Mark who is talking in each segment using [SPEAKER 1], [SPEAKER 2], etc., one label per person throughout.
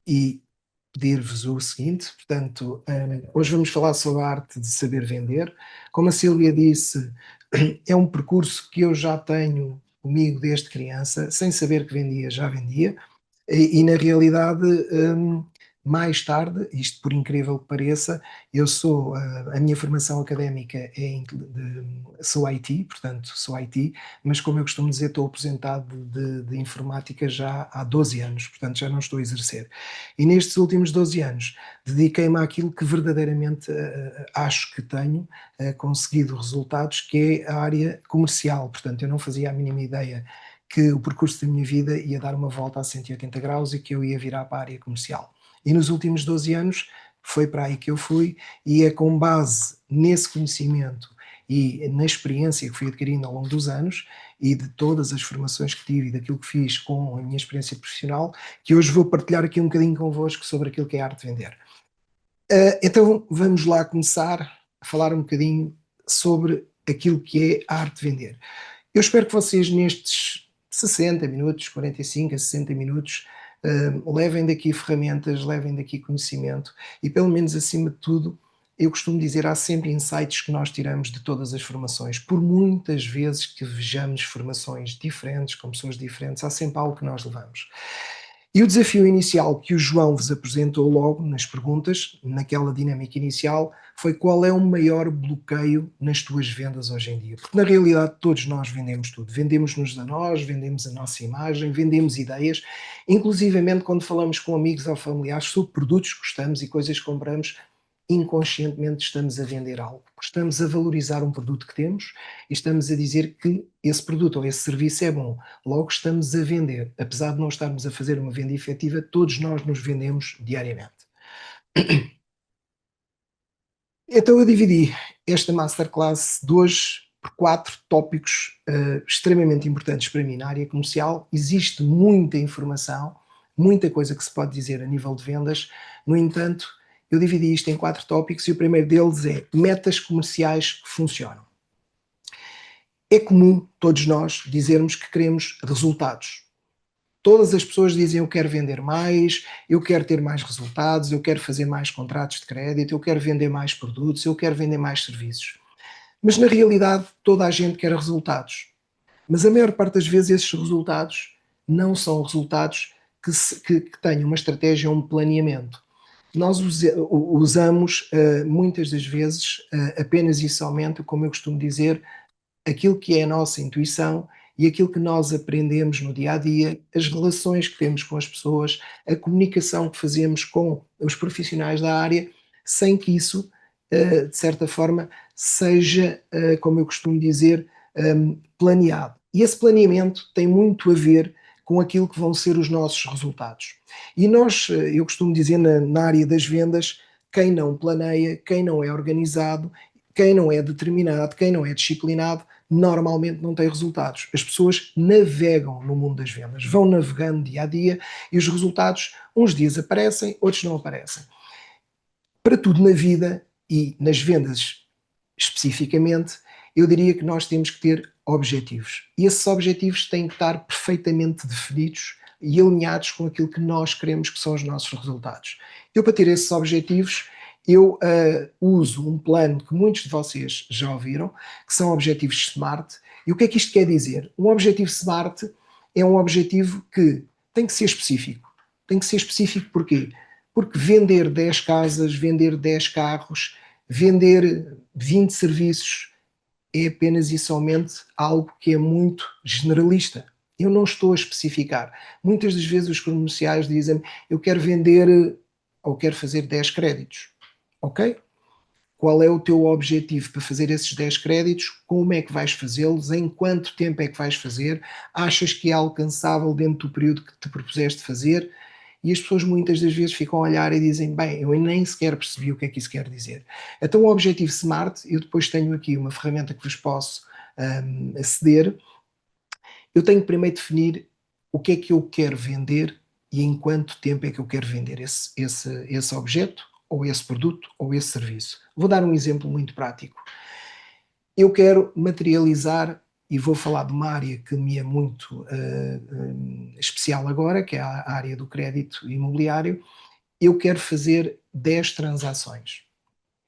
[SPEAKER 1] e pedir-vos o seguinte, portanto, hoje vamos falar sobre a arte de saber vender. Como a Sílvia disse, é um percurso que eu já tenho comigo desde criança, sem saber que vendia, já vendia, e na realidade, mais tarde, isto por incrível que pareça, eu sou, a minha formação académica sou IT, portanto sou IT, mas como eu costumo dizer, estou aposentado de informática já há 12 anos, portanto já não estou a exercer. E nestes últimos 12 anos dediquei-me àquilo que verdadeiramente acho que tenho conseguido resultados, que é a área comercial. Portanto, eu não fazia a mínima ideia que o percurso da minha vida ia dar uma volta a 180 graus e que eu ia virar para a área comercial. E nos últimos 12 anos foi para aí que eu fui, e é com base nesse conhecimento e na experiência que fui adquirindo ao longo dos anos e de todas as formações que tive e daquilo que fiz com a minha experiência profissional, que hoje vou partilhar aqui um bocadinho convosco sobre aquilo que é a arte de vender. Então vamos lá começar a falar um bocadinho sobre aquilo que é a arte de vender. Eu espero que vocês nestes 60 minutos, 45 a 60 minutos, levem daqui ferramentas, levem daqui conhecimento e, pelo menos acima de tudo, eu costumo dizer, há sempre insights que nós tiramos de todas as formações. Por muitas vezes que vejamos formações diferentes, com pessoas diferentes, há sempre algo que nós levamos. E o desafio inicial que o João vos apresentou logo nas perguntas, naquela dinâmica inicial, foi: qual é o maior bloqueio nas tuas vendas hoje em dia? Porque na realidade todos nós vendemos tudo. Vendemos-nos a nós, vendemos a nossa imagem, vendemos ideias, inclusivamente quando falamos com amigos ou familiares sobre produtos que gostamos e coisas que compramos, inconscientemente estamos a vender algo. Estamos a valorizar um produto que temos e estamos a dizer que esse produto ou esse serviço é bom. Logo estamos a vender. Apesar de não estarmos a fazer uma venda efetiva, todos nós nos vendemos diariamente. Então eu dividi esta masterclass de hoje por 4 tópicos extremamente importantes para mim na área comercial. Existe muita informação, muita coisa que se pode dizer a nível de vendas. No entanto, eu dividi isto em 4 tópicos e o primeiro deles é metas comerciais que funcionam. É comum todos nós dizermos que queremos resultados. Todas as pessoas dizem: eu quero vender mais, eu quero ter mais resultados, eu quero fazer mais contratos de crédito, eu quero vender mais produtos, eu quero vender mais serviços. Mas na realidade toda a gente quer resultados. Mas a maior parte das vezes esses resultados não são resultados que tenham uma estratégia ou um planeamento. Nós usamos muitas das vezes apenas e somente, como eu costumo dizer, aquilo que é a nossa intuição e aquilo que nós aprendemos no dia a dia, as relações que temos com as pessoas, a comunicação que fazemos com os profissionais da área, sem que isso, de certa forma, seja, como eu costumo dizer, planeado. E esse planeamento tem muito a ver com aquilo que vão ser os nossos resultados. E nós, eu costumo dizer na área das vendas, quem não planeia, quem não é organizado, quem não é determinado, quem não é disciplinado, normalmente não tem resultados. As pessoas navegam no mundo das vendas, vão navegando dia a dia e os resultados uns dias aparecem, outros não aparecem. Para tudo na vida e nas vendas especificamente, eu diria que nós temos que ter objetivos. E esses objetivos têm que estar perfeitamente definidos e alinhados com aquilo que nós queremos que são os nossos resultados. Eu, para ter esses objetivos, eu uso um plano que muitos de vocês já ouviram, que são objetivos SMART. E o que é que isto quer dizer? Um objetivo SMART é um objetivo que tem que ser específico. Tem que ser específico porquê? Porque vender 10 casas, vender 10 carros, vender 20 serviços é apenas e somente algo que é muito generalista. Eu não estou a especificar. Muitas das vezes os comerciais dizem: eu quero vender ou quero fazer 10 créditos. Ok? Qual é o teu objetivo para fazer esses 10 créditos? Como é que vais fazê-los? Em quanto tempo é que vais fazer? Achas que é alcançável dentro do período que te propuseste fazer? E as pessoas muitas das vezes ficam a olhar e dizem: bem, eu nem sequer percebi o que é que isso quer dizer. Então o objetivo SMART, eu depois tenho aqui uma ferramenta que vos posso aceder. Eu tenho que primeiro definir o que é que eu quero vender e em quanto tempo é que eu quero vender esse objeto, ou esse produto, ou esse serviço. Vou dar um exemplo muito prático. Eu quero materializar e vou falar de uma área que me é muito especial agora, que é a área do crédito imobiliário. Eu quero fazer 10 transações.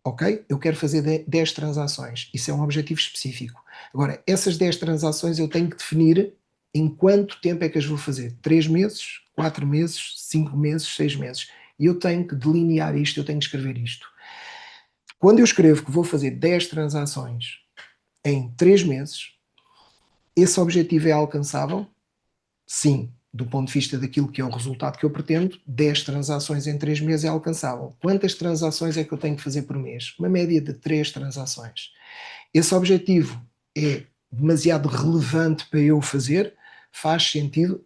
[SPEAKER 1] Ok? Eu quero fazer 10 transações. Isso é um objetivo específico. Agora, essas 10 transações eu tenho que definir em quanto tempo é que as vou fazer. 3 meses, 4 meses, 5 meses, 6 meses. E eu tenho que delinear isto, eu tenho que escrever isto. Quando eu escrevo que vou fazer 10 transações em 3 meses, esse objetivo é alcançável? Sim. Do ponto de vista daquilo que é o resultado que eu pretendo, 10 transações em 3 meses é alcançável. Quantas transações é que eu tenho que fazer por mês? Uma média de 3 transações. Esse objetivo é demasiado relevante para eu fazer? Faz sentido?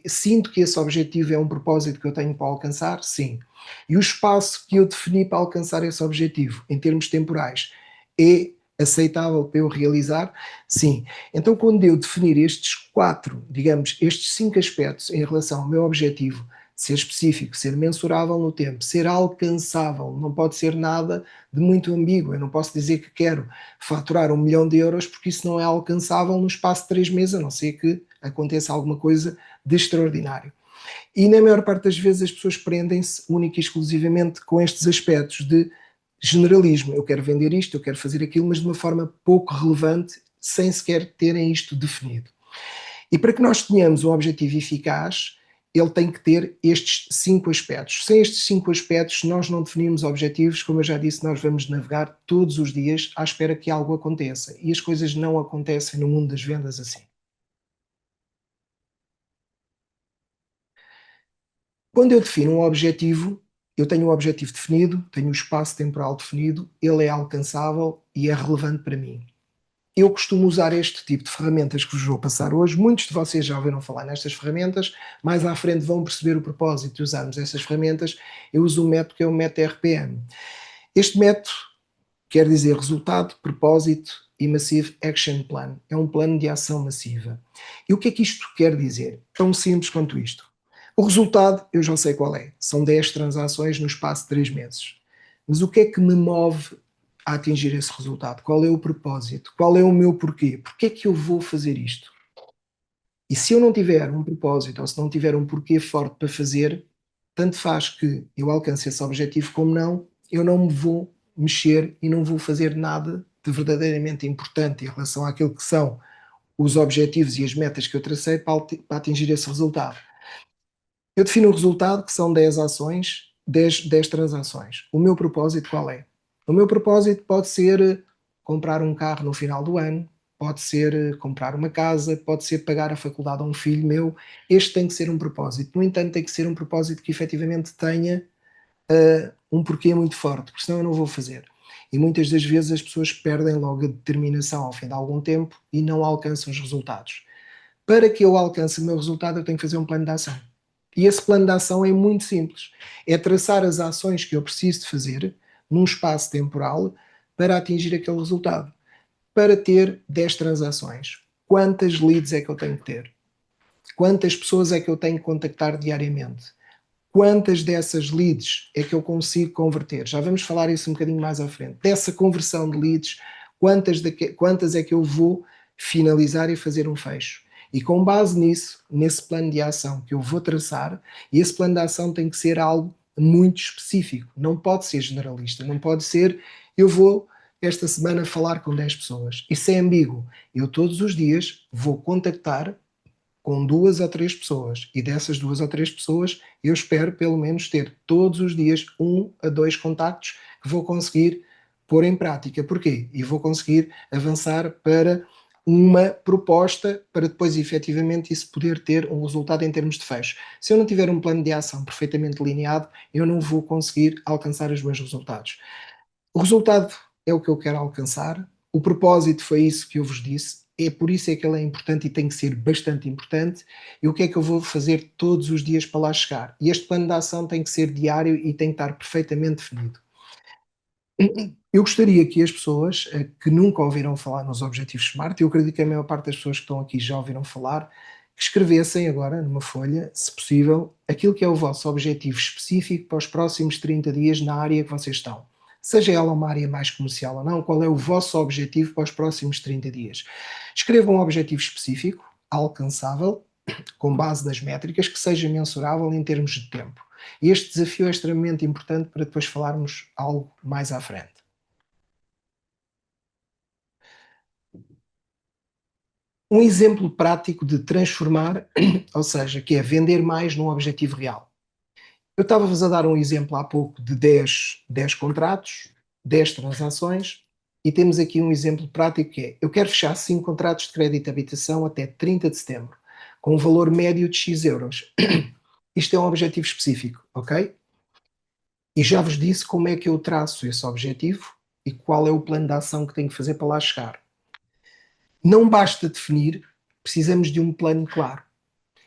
[SPEAKER 1] Sinto que esse objetivo é um propósito que eu tenho para alcançar? Sim. E o espaço que eu defini para alcançar esse objetivo, em termos temporais, é aceitável para eu realizar? Sim. Então, quando eu definir estes 4, digamos, estes 5 aspectos em relação ao meu objetivo, ser específico, ser mensurável no tempo, ser alcançável, não pode ser nada de muito ambíguo. Eu não posso dizer que quero faturar 1 milhão de euros porque isso não é alcançável no espaço de 3 meses, a não ser que aconteça alguma coisa de extraordinário. E na maior parte das vezes as pessoas prendem-se única e exclusivamente com estes aspectos de generalismo. Eu quero vender isto, eu quero fazer aquilo, mas de uma forma pouco relevante, sem sequer terem isto definido. E para que nós tenhamos um objetivo eficaz, ele tem que ter estes 5 aspectos. Sem estes 5 aspectos, se nós não definirmos objetivos, como eu já disse, nós vamos navegar todos os dias à espera que algo aconteça. E as coisas não acontecem no mundo das vendas assim. Quando eu defino um objetivo, eu tenho o objetivo definido, tenho o espaço temporal definido, ele é alcançável e é relevante para mim. Eu costumo usar este tipo de ferramentas que vos vou passar hoje. Muitos de vocês já ouviram falar nestas ferramentas, mais à frente vão perceber o propósito de usarmos essas ferramentas. Eu uso um método que é o método RPM. Este método quer dizer resultado, propósito e Massive Action Plan. É um plano de ação massiva. E o que é que isto quer dizer? Tão simples quanto isto. O resultado eu já sei qual é. São 10 transações no espaço de 3 meses. Mas o que é que me move a atingir esse resultado? Qual é o propósito? Qual é o meu porquê? Porquê é que eu vou fazer isto? E se eu não tiver um propósito ou se não tiver um porquê forte para fazer, tanto faz que eu alcance esse objetivo como não, eu não me vou mexer e não vou fazer nada de verdadeiramente importante em relação àquilo que são os objetivos e as metas que eu tracei para atingir esse resultado. Eu defino o resultado, que são 10 ações, 10 transações. O meu propósito qual é? O meu propósito pode ser comprar um carro no final do ano, pode ser comprar uma casa, pode ser pagar a faculdade a um filho meu. Este tem que ser um propósito. No entanto, tem que ser um propósito que efetivamente tenha um porquê muito forte, porque senão eu não vou fazer. E muitas das vezes as pessoas perdem logo a determinação ao fim de algum tempo e não alcançam os resultados. Para que eu alcance o meu resultado, eu tenho que fazer um plano de ação. E esse plano de ação é muito simples. É traçar as ações que eu preciso de fazer num espaço temporal para atingir aquele resultado. Para ter 10 transações, quantas leads é que eu tenho que ter? Quantas pessoas é que eu tenho que contactar diariamente? Quantas dessas leads é que eu consigo converter? Já vamos falar isso um bocadinho mais à frente. Dessa conversão de leads, quantas é que eu vou finalizar e fazer um fecho? E com base nisso, nesse plano de ação que eu vou traçar, e esse plano de ação tem que ser algo muito específico, não pode ser generalista, não pode ser eu vou esta semana falar com 10 pessoas. Isso é ambíguo. Eu todos os dias vou contactar com 2 a 3 pessoas. E dessas 2 a 3 pessoas, eu espero pelo menos ter todos os dias 1 a 2 contactos que vou conseguir pôr em prática. Porquê? E vou conseguir avançar para uma proposta para depois efetivamente isso poder ter um resultado em termos de fecho. Se eu não tiver um plano de ação perfeitamente delineado, eu não vou conseguir alcançar os meus resultados. O resultado é o que eu quero alcançar, o propósito foi isso que eu vos disse, é por isso é que ele é importante e tem que ser bastante importante, e o que é que eu vou fazer todos os dias para lá chegar. E este plano de ação tem que ser diário e tem que estar perfeitamente definido. Eu gostaria que as pessoas que nunca ouviram falar nos Objetivos SMART, eu acredito que a maior parte das pessoas que estão aqui já ouviram falar, que escrevessem agora numa folha, se possível, aquilo que é o vosso objetivo específico para os próximos 30 dias na área que vocês estão. seja ela uma área mais comercial ou não, qual é o vosso objetivo para os próximos 30 dias. Escreva um objetivo específico, alcançável, com base nas métricas, que seja mensurável em termos de tempo. Este desafio é extremamente importante para depois falarmos algo mais à frente. Um exemplo prático de transformar, ou seja, que é vender mais num objetivo real. Eu estava-vos a dar um exemplo há pouco de 10 contratos, 10 transações, e temos aqui um exemplo prático que é: eu quero fechar 5 contratos de crédito de habitação até 30 de setembro, com um valor médio de X euros. Isto é um objetivo específico, ok? E já vos disse como é que eu traço esse objetivo e qual é o plano de ação que tenho que fazer para lá chegar. Não basta definir, precisamos de um plano claro.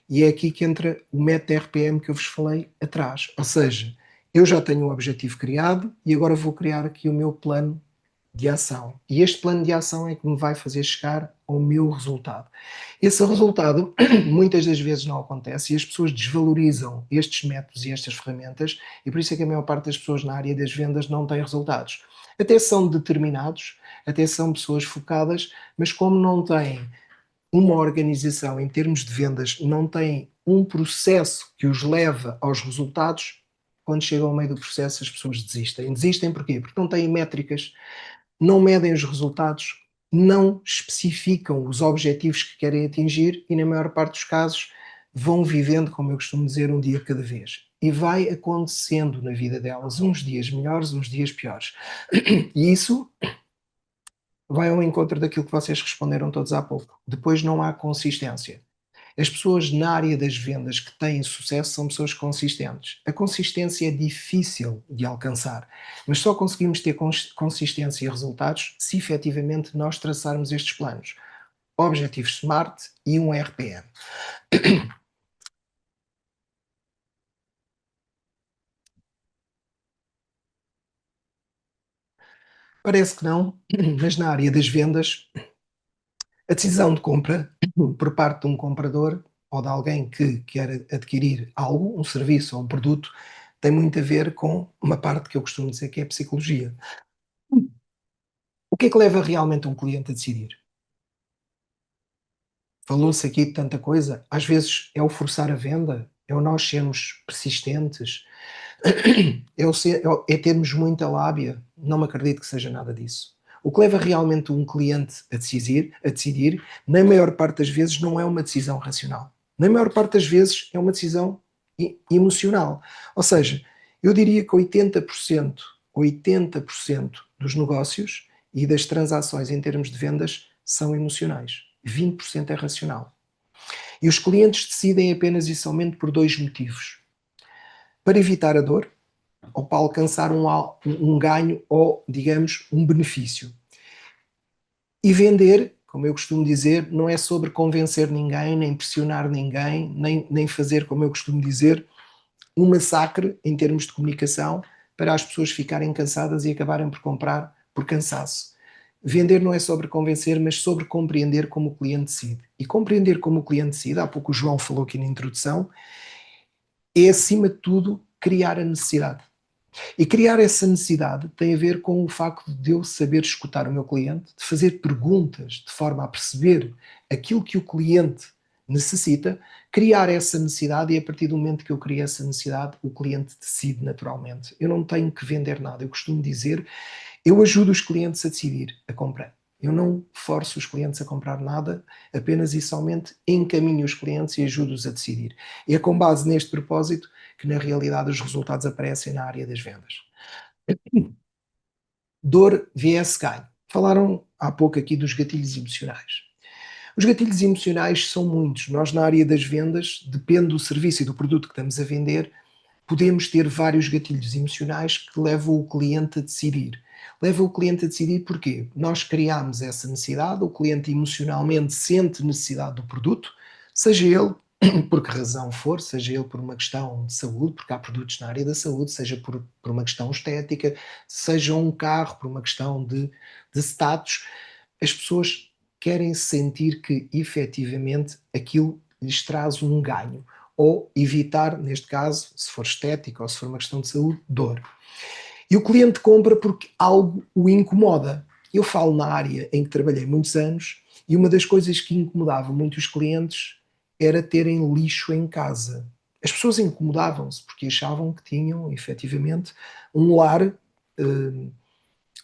[SPEAKER 1] E é aqui que entra o método RPM que eu vos falei atrás. Ou seja, eu já tenho um objetivo criado e agora vou criar aqui o meu plano de ação. E este plano de ação é que me vai fazer chegar ao meu resultado. Esse resultado muitas das vezes não acontece e as pessoas desvalorizam estes métodos e estas ferramentas, e por isso é que a maior parte das pessoas na área das vendas não tem resultados. Até são determinados, até são pessoas focadas, mas como não têm uma organização em termos de vendas, não tem um processo que os leva aos resultados, quando chegam ao meio do processo as pessoas desistem. Desistem porquê? Porque não têm métricas, não medem os resultados, não especificam os objetivos que querem atingir e, na maior parte dos casos, vão vivendo, como eu costumo dizer, um dia cada vez. E vai acontecendo na vida delas uns dias melhores, uns dias piores. E isso vai ao encontro daquilo que vocês responderam todos há pouco. Depois não há consistência. As pessoas na área das vendas que têm sucesso são pessoas consistentes. A consistência é difícil de alcançar, mas só conseguimos ter consistência e resultados se efetivamente nós traçarmos estes planos. Objetivos SMART e um RPM. Parece que não, mas na área das vendas, a decisão de compra por parte de um comprador ou de alguém que quer adquirir algo, um serviço ou um produto, tem muito a ver com uma parte que eu costumo dizer que é a psicologia. O que é que leva realmente um cliente a decidir? Falou-se aqui de tanta coisa, às vezes é o forçar a venda, é o nós sermos persistentes, é termos muita lábia. Não me acredito que seja nada disso. O que leva realmente um cliente a decidir, na maior parte das vezes, não é uma decisão racional. Na maior parte das vezes é uma decisão emocional. Ou seja, eu diria que 80% dos negócios e das transações em termos de vendas são emocionais. 20% é racional. E os clientes decidem apenas e somente por dois motivos: para evitar a dor ou para alcançar um ganho ou, digamos, um benefício. E vender, como eu costumo dizer, não é sobre convencer ninguém, nem pressionar ninguém, nem fazer, como eu costumo dizer, um massacre em termos de comunicação para as pessoas ficarem cansadas e acabarem por comprar por cansaço. Vender não é sobre convencer, mas sobre compreender como o cliente decide. E compreender como o cliente decide, há pouco o João falou aqui na introdução, é acima de tudo criar a necessidade. E criar essa necessidade tem a ver com o facto de eu saber escutar o meu cliente, de fazer perguntas de forma a perceber aquilo que o cliente necessita, criar essa necessidade, e a partir do momento que eu crio essa necessidade, o cliente decide naturalmente. Eu não tenho que vender nada. Eu costumo dizer, eu ajudo os clientes a decidir a comprar. Eu não forço os clientes a comprar nada, apenas e somente encaminho os clientes e ajudo-os a decidir. E é com base neste propósito que, na realidade, os resultados aparecem na área das vendas. Dor vs ganho. Falaram há pouco aqui dos gatilhos emocionais. Os gatilhos emocionais são muitos. Nós, na área das vendas, depende do serviço e do produto que estamos a vender, podemos ter vários gatilhos emocionais que levam o cliente a decidir. Leva o cliente a decidir porquê? Nós criamos essa necessidade, o cliente emocionalmente sente necessidade do produto, seja ele por que razão for, seja ele por uma questão de saúde, porque há produtos na área da saúde, seja por uma questão estética, seja um carro por uma questão de status, as pessoas querem sentir que efetivamente aquilo lhes traz um ganho ou evitar, neste caso, se for estética ou se for uma questão de saúde, dor. E o cliente compra porque algo o incomoda. Eu falo na área em que trabalhei muitos anos e uma das coisas que incomodava muito os clientes era terem lixo em casa. As pessoas incomodavam-se porque achavam que tinham, efetivamente, um lar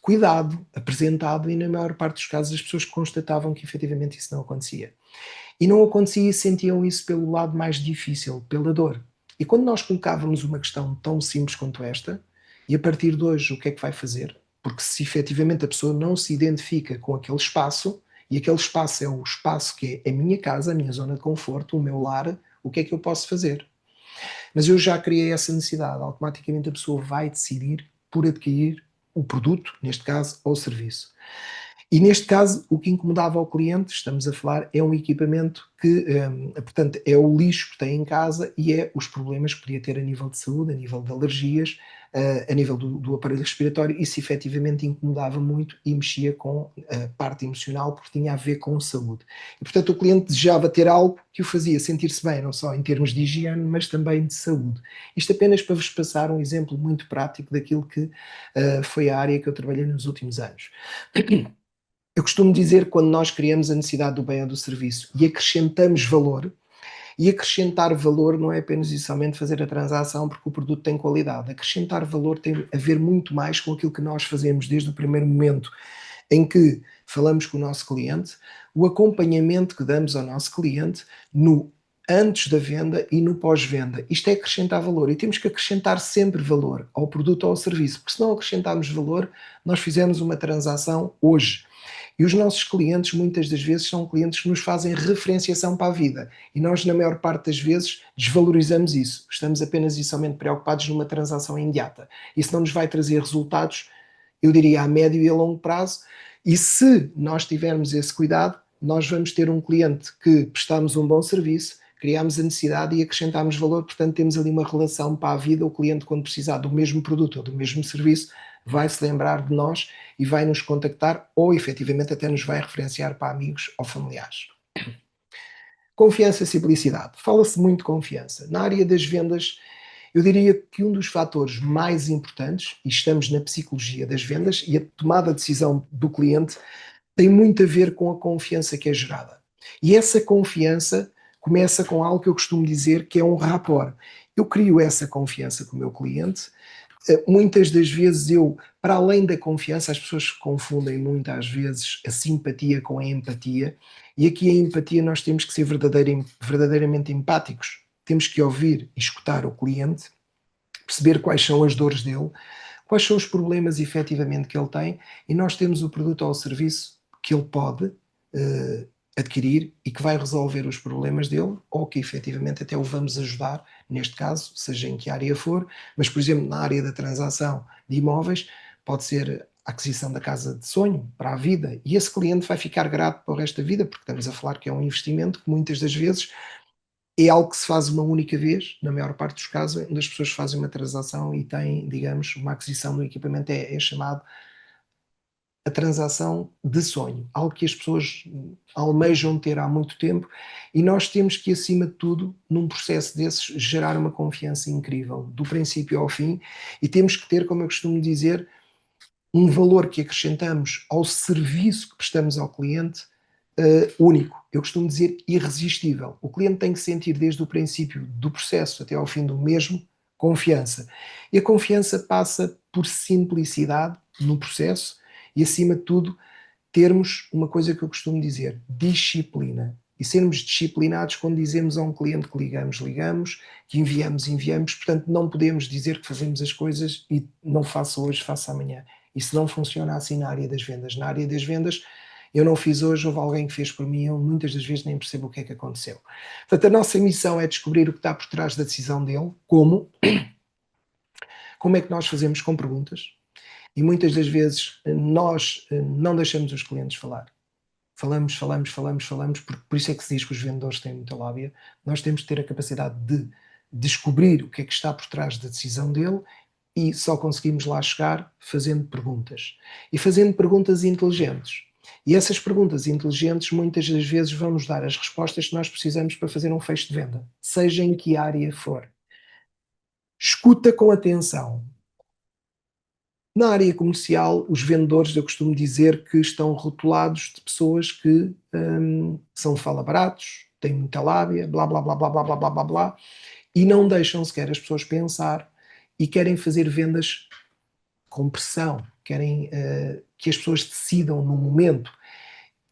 [SPEAKER 1] cuidado, apresentado, e na maior parte dos casos as pessoas constatavam que efetivamente isso não acontecia. E não acontecia e sentiam isso pelo lado mais difícil, pela dor. E quando nós colocávamos uma questão tão simples quanto esta, e a partir de hoje o que é que vai fazer? Porque se efetivamente a pessoa não se identifica com aquele espaço, e aquele espaço é o espaço que é a minha casa, a minha zona de conforto, o meu lar, o que é que eu posso fazer? Mas eu já criei essa necessidade, automaticamente a pessoa vai decidir por adquirir o produto, neste caso, ou o serviço. E neste caso, o que incomodava ao cliente, estamos a falar, é um equipamento que, portanto, é o lixo que tem em casa e é os problemas que podia ter a nível de saúde, a nível de alergias, a nível do aparelho respiratório. Isso efetivamente incomodava muito e mexia com a parte emocional porque tinha a ver com saúde. E, portanto, o cliente desejava ter algo que o fazia sentir-se bem, não só em termos de higiene, mas também de saúde. Isto apenas para vos passar um exemplo muito prático daquilo que foi a área que eu trabalhei nos últimos anos. Eu costumo dizer que quando nós criamos a necessidade do bem ou do serviço e acrescentamos valor, e acrescentar valor não é apenas e somente fazer a transação porque o produto tem qualidade. Acrescentar valor tem a ver muito mais com aquilo que nós fazemos desde o primeiro momento em que falamos com o nosso cliente, o acompanhamento que damos ao nosso cliente no antes da venda e no pós-venda. Isto é acrescentar valor e temos que acrescentar sempre valor ao produto ou ao serviço, porque se não acrescentarmos valor, nós fizemos uma transação hoje. E os nossos clientes, muitas das vezes, são clientes que nos fazem referenciação para a vida. E nós, na maior parte das vezes, desvalorizamos isso. Estamos apenas e somente preocupados numa transação imediata. Isso não nos vai trazer resultados, eu diria, a médio e a longo prazo. E se nós tivermos esse cuidado, nós vamos ter um cliente que prestamos um bom serviço, criamos a necessidade e acrescentamos valor, portanto temos ali uma relação para a vida. O cliente, quando precisar do mesmo produto ou do mesmo serviço, vai se lembrar de nós e vai nos contactar ou efetivamente até nos vai referenciar para amigos ou familiares. Confiança e simplicidade. Fala-se muito de confiança. Na área das vendas, eu diria que um dos fatores mais importantes, e estamos na psicologia das vendas, e a tomada de decisão do cliente tem muito a ver com a confiança que é gerada. E essa confiança começa com algo que eu costumo dizer que é um rapport. Eu crio essa confiança com o meu cliente. Muitas das vezes eu, para além da confiança, as pessoas confundem muito às vezes a simpatia com a empatia, e aqui a empatia nós temos que ser verdadeiramente empáticos. Temos que ouvir e escutar o cliente, perceber quais são as dores dele, quais são os problemas efetivamente que ele tem, e nós temos o produto ou o serviço que ele pode adquirir e que vai resolver os problemas dele, ou que efetivamente até o vamos ajudar, neste caso, seja em que área for, mas por exemplo na área da transação de imóveis, pode ser a aquisição da casa de sonho para a vida, e esse cliente vai ficar grato para o resto da vida, porque estamos a falar que é um investimento que muitas das vezes é algo que se faz uma única vez, na maior parte dos casos, onde as pessoas fazem uma transação e têm, digamos, uma aquisição do equipamento, é chamado a transação de sonho, algo que as pessoas almejam ter há muito tempo, e nós temos que, acima de tudo, num processo desses, gerar uma confiança incrível, do princípio ao fim, e temos que ter, como eu costumo dizer, um valor que acrescentamos ao serviço que prestamos ao cliente único. Eu costumo dizer irresistível. O cliente tem que sentir desde o princípio do processo até ao fim do mesmo confiança. E a confiança passa por simplicidade no processo e, acima de tudo, termos uma coisa que eu costumo dizer: disciplina. E sermos disciplinados quando dizemos a um cliente que ligamos, ligamos, que enviamos, enviamos. Portanto, não podemos dizer que fazemos as coisas e não faço hoje, faço amanhã. Isso não funciona assim na área das vendas. Na área das vendas, eu não fiz hoje, houve alguém que fez por mim, eu muitas das vezes nem percebo o que é que aconteceu. Portanto, a nossa missão é descobrir o que está por trás da decisão dele, como é que nós fazemos com perguntas, e muitas das vezes nós não deixamos os clientes falar. Falamos, falamos, falamos, falamos, porque por isso é que se diz que os vendedores têm muita lábia. Nós temos que ter a capacidade de descobrir o que é que está por trás da decisão dele, e só conseguimos lá chegar fazendo perguntas. E fazendo perguntas inteligentes. E essas perguntas inteligentes muitas das vezes vão nos dar as respostas que nós precisamos para fazer um fecho de venda, seja em que área for. Escuta com atenção. Na área comercial, os vendedores, eu costumo dizer que estão rotulados de pessoas que são fala-baratos, têm muita lábia, blá blá blá blá blá blá blá blá blá, e não deixam sequer as pessoas pensar e querem fazer vendas com pressão, querem que as pessoas decidam no momento.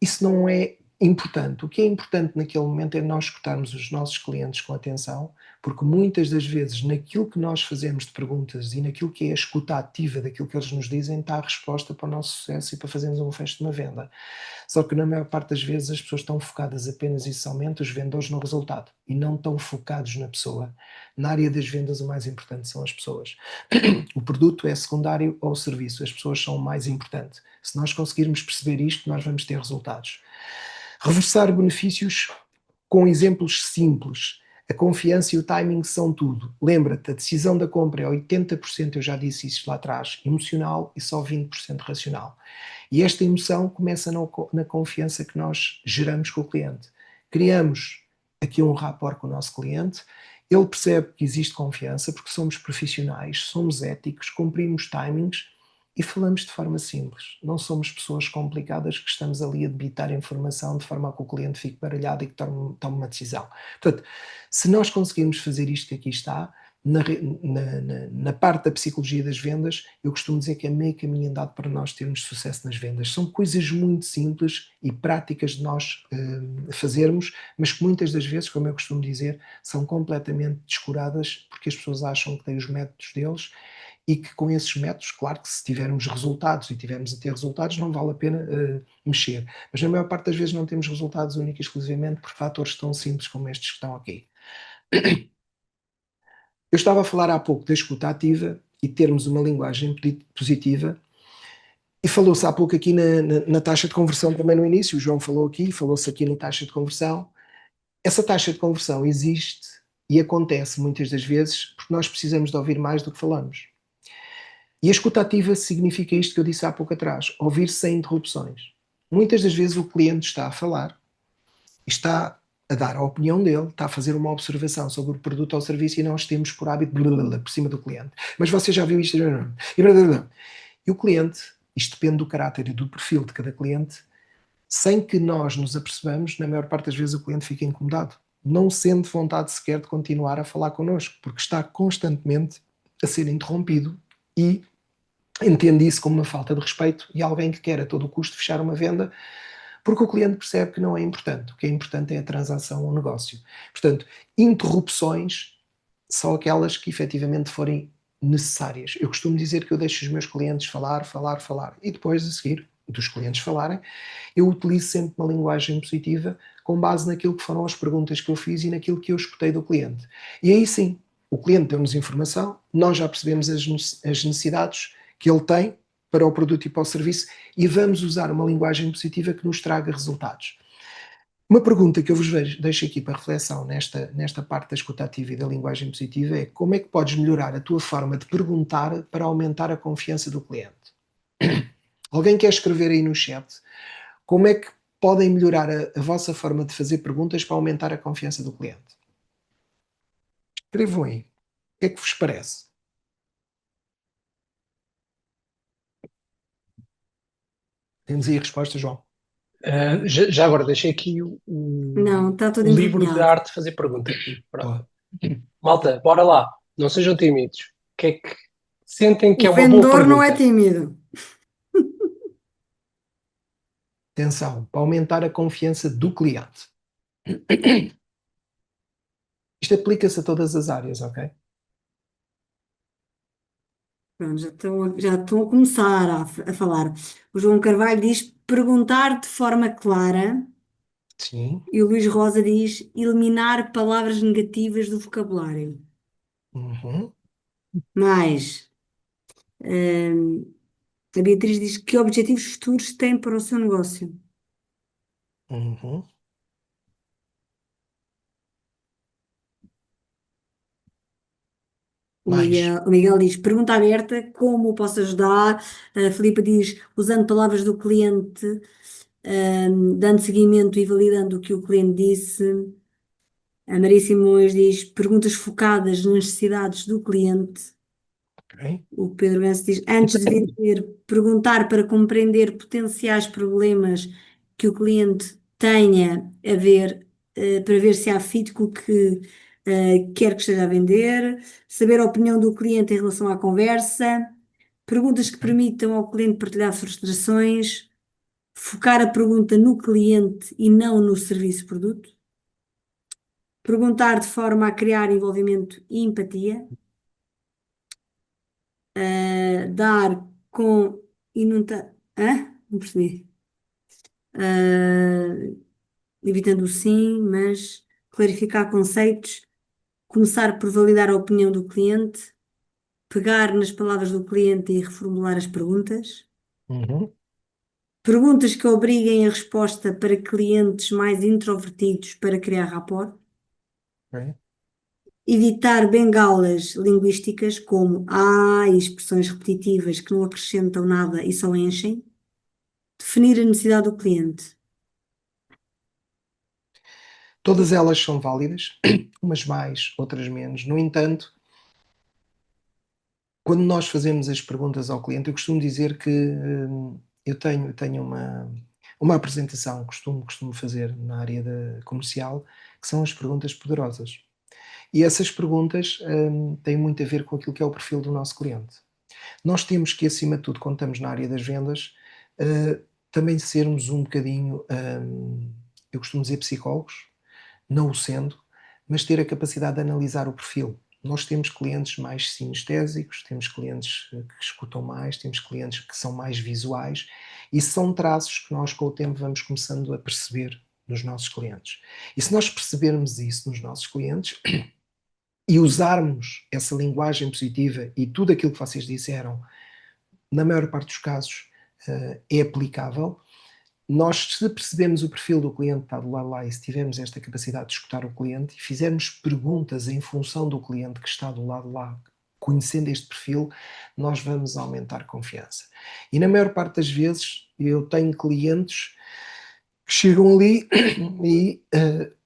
[SPEAKER 1] Isso não é importante. O que é importante naquele momento é nós escutarmos os nossos clientes com atenção, porque muitas das vezes naquilo que nós fazemos de perguntas e naquilo que é a escuta ativa daquilo que eles nos dizem está a resposta para o nosso sucesso e para fazermos um fecho de uma venda. Só que na maior parte das vezes as pessoas estão focadas apenas e somente, os vendedores, no resultado e não estão focados na pessoa. Na área das vendas o mais importante são as pessoas. O produto é secundário ao serviço, as pessoas são o mais importante. Se nós conseguirmos perceber isto, nós vamos ter resultados. Reversar benefícios com exemplos simples. A confiança e o timing são tudo. Lembra-te, a decisão da compra é 80%, eu já disse isso lá atrás, emocional e só 20% racional. E esta emoção começa na confiança que nós geramos com o cliente. Criamos aqui um rapport com o nosso cliente, ele percebe que existe confiança porque somos profissionais, somos éticos, cumprimos timings e falamos de forma simples. Não somos pessoas complicadas que estamos ali a debitar informação de forma a que o cliente fique baralhado e que tome uma decisão. Portanto, se nós conseguirmos fazer isto que aqui está, na parte da psicologia das vendas, eu costumo dizer que é meio caminho andado para nós termos sucesso nas vendas. São coisas muito simples e práticas de nós fazermos, mas que muitas das vezes, como eu costumo dizer, são completamente descuradas porque as pessoas acham que têm os métodos deles e que com esses métodos, claro que se tivermos resultados e tivermos a ter resultados, não vale a pena mexer. Mas na maior parte das vezes não temos resultados única e exclusivamente por fatores tão simples como estes que estão aqui. Eu estava a falar há pouco da escuta ativa e termos uma linguagem positiva, e falou-se há pouco aqui na taxa de conversão também no início, o João falou aqui, falou-se aqui na taxa de conversão. Essa taxa de conversão existe e acontece muitas das vezes porque nós precisamos de ouvir mais do que falamos. E a escuta ativa significa isto que eu disse há pouco atrás, ouvir sem interrupções. Muitas das vezes o cliente está a falar, está a dar a opinião dele, está a fazer uma observação sobre o produto ou serviço e nós temos por hábito por cima do cliente. Mas você já viu isto? E o cliente, isto depende do caráter e do perfil de cada cliente, sem que nós nos apercebamos, na maior parte das vezes o cliente fica incomodado, não sente vontade sequer de continuar a falar connosco, porque está constantemente a ser interrompido e entende isso como uma falta de respeito e alguém que quer a todo custo fechar uma venda porque o cliente percebe que não é importante. O que é importante é a transação ou o negócio. Portanto, interrupções são aquelas que efetivamente forem necessárias. Eu costumo dizer que eu deixo os meus clientes falar, falar, falar. E depois, a seguir, dos clientes falarem, eu utilizo sempre uma linguagem positiva com base naquilo que foram as perguntas que eu fiz e naquilo que eu escutei do cliente. E aí sim, o cliente deu-nos informação, nós já percebemos as necessidades que ele tem para o produto e para o serviço e vamos usar uma linguagem positiva que nos traga resultados. Uma pergunta que eu vos deixo aqui para reflexão nesta parte da escuta ativa e da linguagem positiva é como é que podes melhorar a tua forma de perguntar para aumentar a confiança do cliente? Alguém quer escrever aí no chat como é que podem melhorar a vossa forma de fazer perguntas para aumentar a confiança do cliente? Escrevam aí. O que é que vos parece? Temos aí a resposta, João.
[SPEAKER 2] Já agora deixei aqui
[SPEAKER 3] Não, está tudo
[SPEAKER 2] o livro de
[SPEAKER 3] envergonhado.
[SPEAKER 2] arte de fazer perguntas. Pronto. Malta, bora lá. Não sejam tímidos. O que é que sentem que
[SPEAKER 3] O
[SPEAKER 2] é uma boa
[SPEAKER 3] vendedor não é
[SPEAKER 2] pergunta?
[SPEAKER 3] tímido.
[SPEAKER 1] Atenção, para aumentar a confiança do cliente. Isto aplica-se a todas as áreas, ok?
[SPEAKER 3] Pronto, já estão a começar a falar. O João Carvalho diz perguntar de forma clara
[SPEAKER 1] Sim.
[SPEAKER 3] e o Luís Rosa diz eliminar palavras negativas do vocabulário.
[SPEAKER 1] Uhum.
[SPEAKER 3] Mais, a Beatriz diz que objetivos futuros tem para o seu negócio.
[SPEAKER 1] Uhum.
[SPEAKER 3] O
[SPEAKER 1] Mais.
[SPEAKER 3] Miguel, o Miguel diz pergunta aberta, como posso ajudar? A Filipa diz usando palavras do cliente, dando seguimento e validando o que o cliente disse. A Maria Simões diz perguntas focadas nas necessidades do cliente.
[SPEAKER 1] Ok.
[SPEAKER 3] O Pedro Benso diz, antes de vender, perguntar para compreender potenciais problemas que o cliente tenha a ver, para ver se há fit com o que quer que esteja a vender, saber a opinião do cliente em relação à conversa, perguntas que permitam ao cliente partilhar frustrações, focar a pergunta no cliente e não no serviço-produto, perguntar de forma a criar envolvimento e empatia, dar com e não tá, hã? Não percebi. Uh, evitando o sim, mas clarificar conceitos, começar por validar a opinião do cliente, pegar nas palavras do cliente e reformular as perguntas.
[SPEAKER 1] Uhum.
[SPEAKER 3] Perguntas que obriguem a resposta para clientes mais introvertidos para criar rapport.
[SPEAKER 1] Ok.
[SPEAKER 3] Evitar bengalas linguísticas como e expressões repetitivas que não acrescentam nada e só enchem. Definir a necessidade do cliente.
[SPEAKER 1] Todas elas são válidas, umas mais, outras menos. No entanto, quando nós fazemos as perguntas ao cliente, eu costumo dizer que eu tenho uma apresentação, costumo fazer na área comercial, que são as perguntas poderosas. E essas perguntas têm muito a ver com aquilo que é o perfil do nosso cliente. Nós temos que, acima de tudo, quando estamos na área das vendas, também sermos um bocadinho, eu costumo dizer psicólogos, não o sendo, mas ter a capacidade de analisar o perfil. Nós temos clientes mais sinestésicos, temos clientes que escutam mais, temos clientes que são mais visuais, e são traços que nós, com o tempo, vamos começando a perceber nos nossos clientes. E se nós percebermos isso nos nossos clientes e usarmos essa linguagem positiva e tudo aquilo que vocês disseram, na maior parte dos casos, é aplicável. Nós, se percebemos o perfil do cliente que está do lado lá e se tivermos esta capacidade de escutar o cliente e fizermos perguntas em função do cliente que está do lado lá, conhecendo este perfil, nós vamos aumentar confiança. E na maior parte das vezes eu tenho clientes que chegam ali e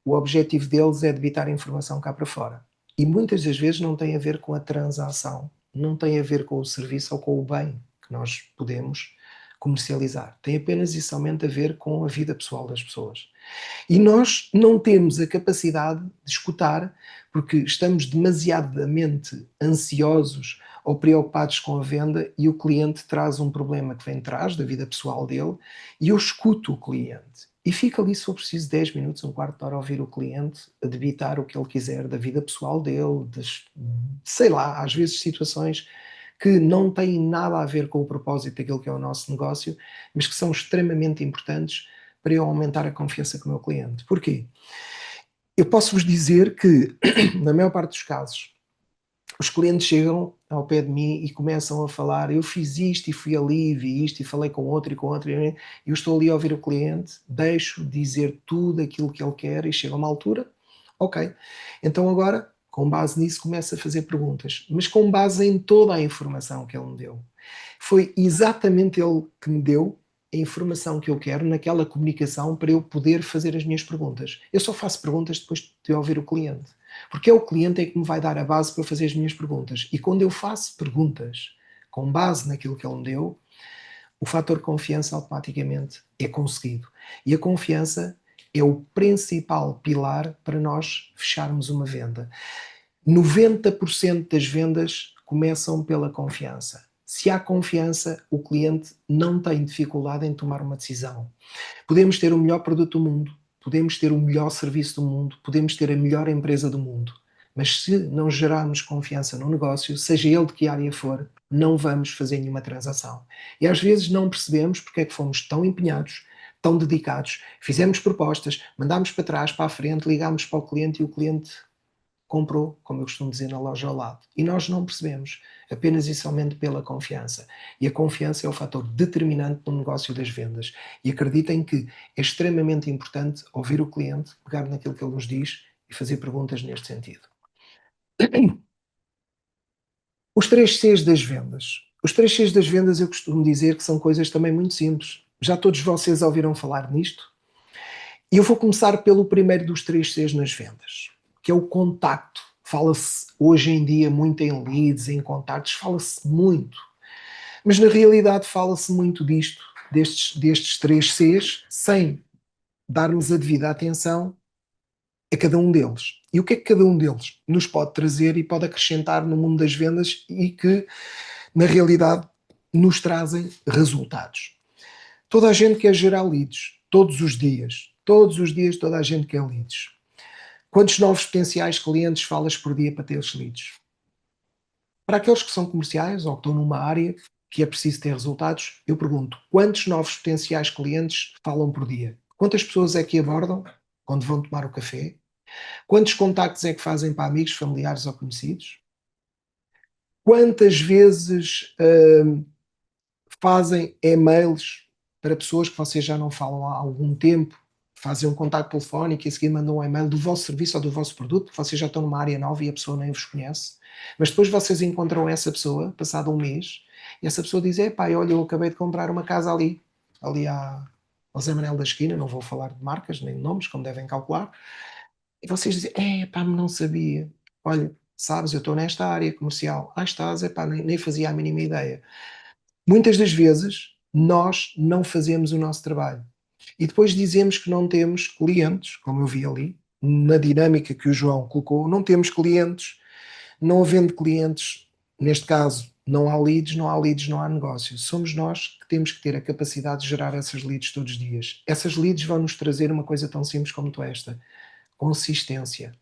[SPEAKER 1] o objetivo deles é debitar a informação cá para fora. E muitas das vezes não tem a ver com a transação, não tem a ver com o serviço ou com o bem que nós podemos comercializar. Tem apenas e somente a ver com a vida pessoal das pessoas. E nós não temos a capacidade de escutar porque estamos demasiadamente ansiosos ou preocupados com a venda e o cliente traz um problema que vem atrás da vida pessoal dele e eu escuto o cliente. E fica ali, se for preciso, 10 minutos, um quarto de hora a ouvir o cliente, a debitar o que ele quiser da vida pessoal dele, sei lá, às vezes situações que não têm nada a ver com o propósito daquilo que é o nosso negócio, mas que são extremamente importantes para eu aumentar a confiança com o meu cliente. Porquê? Eu posso-vos dizer que, na maior parte dos casos, os clientes chegam ao pé de mim e começam a falar, eu fiz isto e fui ali e vi isto e falei com outro e com outro, e eu estou ali a ouvir o cliente, deixo dizer tudo aquilo que ele quer e chega a uma altura, ok, então agora, com base nisso, começo a fazer perguntas, mas com base em toda a informação que ele me deu. Foi exatamente ele que me deu a informação que eu quero naquela comunicação para eu poder fazer as minhas perguntas. Eu só faço perguntas depois de ouvir o cliente. Porque é o cliente que me vai dar a base para eu fazer as minhas perguntas. E quando eu faço perguntas com base naquilo que ele me deu, o fator confiança automaticamente é conseguido. E a confiança é o principal pilar para nós fecharmos uma venda. 90% das vendas começam pela confiança. Se há confiança, o cliente não tem dificuldade em tomar uma decisão. Podemos ter o melhor produto do mundo, podemos ter o melhor serviço do mundo, podemos ter a melhor empresa do mundo, mas se não gerarmos confiança no negócio, seja ele de que área for, não vamos fazer nenhuma transação. E às vezes não percebemos porque é que fomos tão empenhados, tão dedicados, fizemos propostas, mandámos para trás, para a frente, ligámos para o cliente e o cliente comprou, como eu costumo dizer, na loja ao lado. E nós não percebemos, apenas e somente pela confiança. E a confiança é o fator determinante no negócio das vendas. E acreditem que é extremamente importante ouvir o cliente, pegar naquilo que ele nos diz e fazer perguntas neste sentido. Os 3 Cs das vendas. Os 3 Cs das vendas eu costumo dizer que são coisas também muito simples. Já todos vocês ouviram falar nisto? E eu vou começar pelo primeiro dos 3 Cs nas vendas, que é o contacto fala-se hoje em dia muito em leads, em contactos, fala-se muito. Mas na realidade fala-se muito destes 3 Cs, sem darmos a devida atenção a cada um deles. E o que é que cada um deles nos pode trazer e pode acrescentar no mundo das vendas e que, na realidade, nos trazem resultados. Toda a gente quer gerar leads, todos os dias. Todos os dias toda a gente quer leads. Quantos novos potenciais clientes falas por dia para ter esses leads? Para aqueles que são comerciais ou que estão numa área que é preciso ter resultados, eu pergunto, quantos novos potenciais clientes falam por dia? Quantas pessoas é que abordam quando vão tomar o café? Quantos contactos é que fazem para amigos, familiares ou conhecidos? Quantas vezes fazem e-mails para pessoas que vocês já não falam há algum tempo, fazem um contacto telefónico e a seguir mandam um e-mail do vosso serviço ou do vosso produto, porque vocês já estão numa área nova e a pessoa nem vos conhece, mas depois vocês encontram essa pessoa, passado um mês, e essa pessoa diz, olha, eu acabei de comprar uma casa ali ao Zé Manel da esquina, não vou falar de marcas nem de nomes, como devem calcular, e vocês dizem, não sabia, olha, sabes, eu estou nesta área comercial, estás, nem fazia a mínima ideia. Muitas das vezes nós não fazemos o nosso trabalho e depois dizemos que não temos clientes, como eu vi ali, na dinâmica que o João colocou, não temos clientes, não havendo clientes, neste caso, não há leads, não há negócio. Somos nós que temos que ter a capacidade de gerar essas leads todos os dias. Essas leads vão nos trazer uma coisa tão simples como esta, consistência.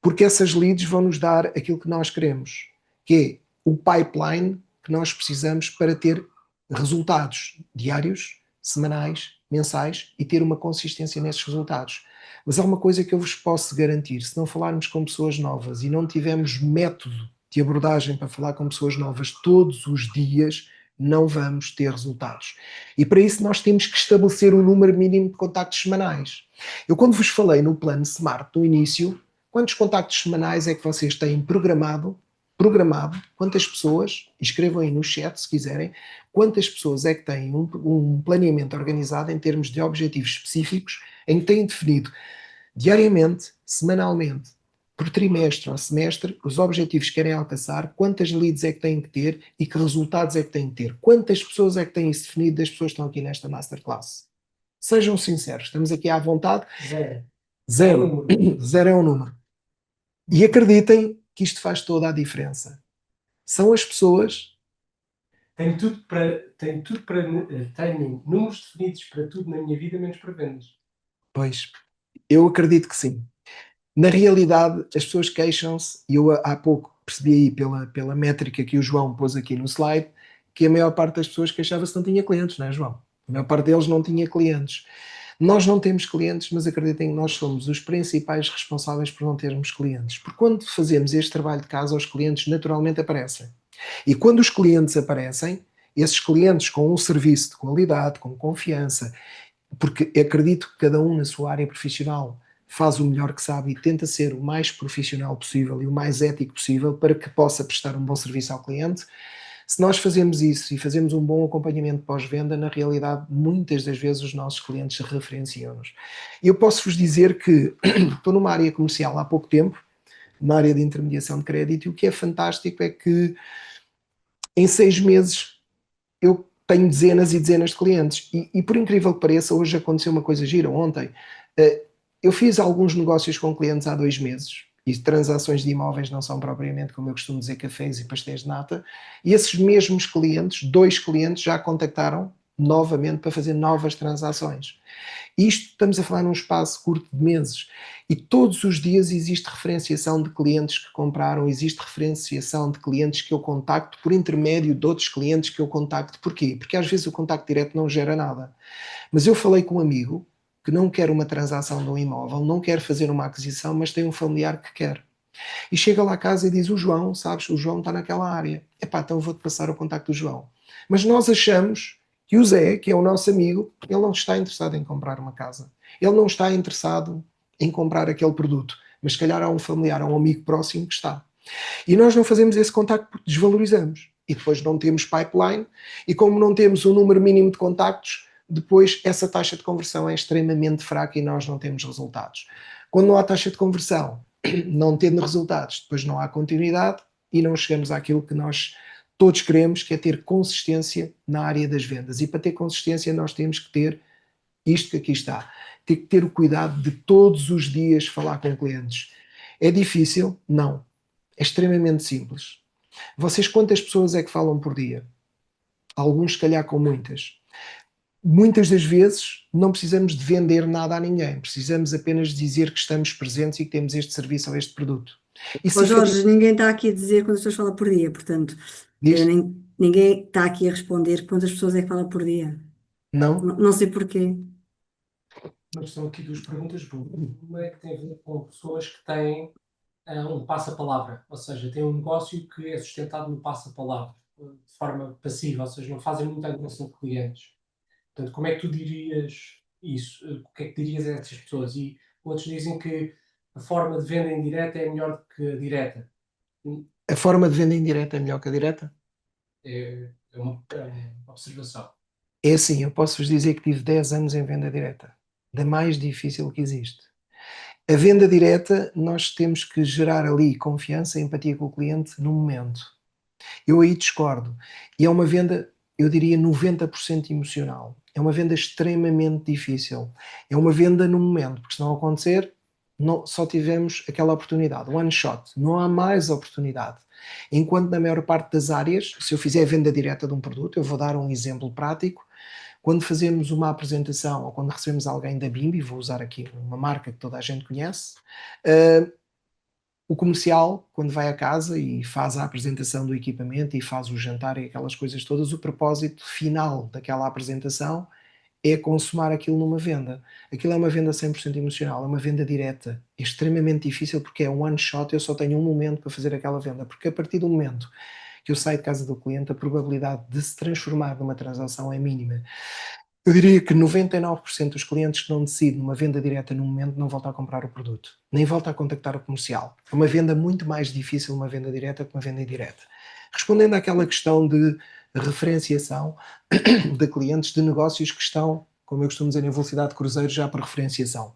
[SPEAKER 1] Porque essas leads vão nos dar aquilo que nós queremos, que é o pipeline que nós precisamos para ter resultados diários, semanais, mensais e ter uma consistência nesses resultados. Mas há uma coisa que eu vos posso garantir, se não falarmos com pessoas novas e não tivermos método de abordagem para falar com pessoas novas todos os dias, não vamos ter resultados. E para isso nós temos que estabelecer um número mínimo de contactos semanais. Eu quando vos falei no plano SMART no início, quantos contactos semanais é que vocês têm programado? Quantas pessoas, escrevam aí no chat se quiserem, quantas pessoas é que têm um planeamento organizado em termos de objetivos específicos, em que têm definido diariamente, semanalmente, por trimestre ou semestre, os objetivos que querem alcançar, quantas leads é que têm que ter e que resultados é que têm que ter. Quantas pessoas é que têm isso definido das pessoas que estão aqui nesta Masterclass? Sejam sinceros, estamos aqui à vontade. Zero. Zero é um número. E acreditem que isto faz toda a diferença. São as pessoas...
[SPEAKER 2] Tenho números definidos para tudo na minha vida, menos para vendas.
[SPEAKER 1] Pois, eu acredito que sim. Na realidade, as pessoas queixam-se, e eu há pouco percebi aí pela métrica que o João pôs aqui no slide, que a maior parte das pessoas queixava-se que não tinha clientes, não é, João? A maior parte deles não tinha clientes. Nós não temos clientes, mas acreditem que nós somos os principais responsáveis por não termos clientes. Porque quando fazemos este trabalho de casa, os clientes naturalmente aparecem. E quando os clientes aparecem, esses clientes com um serviço de qualidade, com confiança, porque acredito que cada um na sua área profissional faz o melhor que sabe e tenta ser o mais profissional possível e o mais ético possível para que possa prestar um bom serviço ao cliente. Se nós fazemos isso e fazemos um bom acompanhamento pós-venda, na realidade, muitas das vezes os nossos clientes se referenciam-nos. Eu posso-vos dizer que estou numa área comercial há pouco tempo, na área de intermediação de crédito, e o que é fantástico é que em 6 meses eu tenho dezenas e dezenas de clientes. E por incrível que pareça, hoje aconteceu uma coisa gira, ontem. Eu fiz alguns negócios com clientes há 2 meses, e transações de imóveis não são propriamente, como eu costumo dizer, cafés e pastéis de nata, e esses mesmos clientes, 2 clientes, já contactaram novamente para fazer novas transações. Isto estamos a falar num espaço curto de meses, e todos os dias existe referenciação de clientes que compraram, existe referenciação de clientes que eu contacto por intermédio de outros clientes que eu contacto. Porquê? Porque às vezes o contacto direto não gera nada. Mas eu falei com um amigo que não quer uma transação de um imóvel, não quer fazer uma aquisição, mas tem um familiar que quer. E chega lá a casa e diz, o João, sabes, o João está naquela área. Então vou-te passar o contacto do João. Mas nós achamos que o Zé, que é o nosso amigo, ele não está interessado em comprar uma casa. Ele não está interessado em comprar aquele produto. Mas se calhar há um familiar, há um amigo próximo que está. E nós não fazemos esse contacto porque desvalorizamos. E depois não temos pipeline. E como não temos um número mínimo de contactos, depois essa taxa de conversão é extremamente fraca e nós não temos resultados. Quando não há taxa de conversão, Não tendo resultados, depois não há continuidade e não chegamos àquilo que nós todos queremos, que é ter consistência na área das vendas. E para ter consistência nós temos que ter isto que aqui está. Ter que ter o cuidado de todos os dias falar com clientes. É difícil? Não. É extremamente simples. Vocês quantas pessoas é que falam por dia? Alguns, se calhar, com muitas. Muitas das vezes não precisamos de vender nada a ninguém. Precisamos apenas dizer que estamos presentes e que temos este serviço ou este produto. E
[SPEAKER 3] Ó
[SPEAKER 1] se
[SPEAKER 3] Jorge, ninguém está aqui a dizer quantas pessoas fala por dia, portanto,
[SPEAKER 1] diz,
[SPEAKER 3] ninguém está aqui a responder quantas pessoas é que fala por dia.
[SPEAKER 1] não?
[SPEAKER 3] Não sei porquê.
[SPEAKER 2] Mas estão aqui duas perguntas. Uma é que tem a ver com pessoas que têm um passa-palavra, ou seja, têm um negócio que é sustentado no passa-palavra, de forma passiva, ou seja, não fazem muita angariação de clientes. Portanto, como é que tu dirias isso? O que é que dirias a essas pessoas? E outros dizem que a forma de venda indireta é melhor do que a direta.
[SPEAKER 1] A forma de venda indireta é melhor que a direta?
[SPEAKER 2] É uma observação.
[SPEAKER 1] É assim, eu posso-vos dizer que tive 10 anos em venda direta. Da mais difícil que existe. A venda direta, nós temos que gerar ali confiança e empatia com o cliente no momento. Eu aí discordo. E é uma venda, eu diria, 90% emocional. É uma venda extremamente difícil. É uma venda no momento, porque se não acontecer, só tivemos aquela oportunidade. One shot. Não há mais oportunidade. Enquanto na maior parte das áreas, se eu fizer venda direta de um produto, eu vou dar um exemplo prático. Quando fazemos uma apresentação ou quando recebemos alguém da Bimbi, vou usar aqui uma marca que toda a gente conhece, o comercial, quando vai a casa e faz a apresentação do equipamento e faz o jantar e aquelas coisas todas, o propósito final daquela apresentação é consumar aquilo numa venda. Aquilo é uma venda 100% emocional, é uma venda direta. É extremamente difícil porque é one shot, eu só tenho um momento para fazer aquela venda, porque a partir do momento que eu saio de casa do cliente, a probabilidade de se transformar numa transação é mínima. Eu diria que 99% dos clientes que não decidem uma venda direta no momento não voltam a comprar o produto, nem voltam a contactar o comercial. É uma venda muito mais difícil, uma venda direta, que uma venda indireta. Respondendo àquela questão de referenciação de clientes de negócios que estão, como eu costumo dizer, em velocidade de cruzeiro já por referenciação.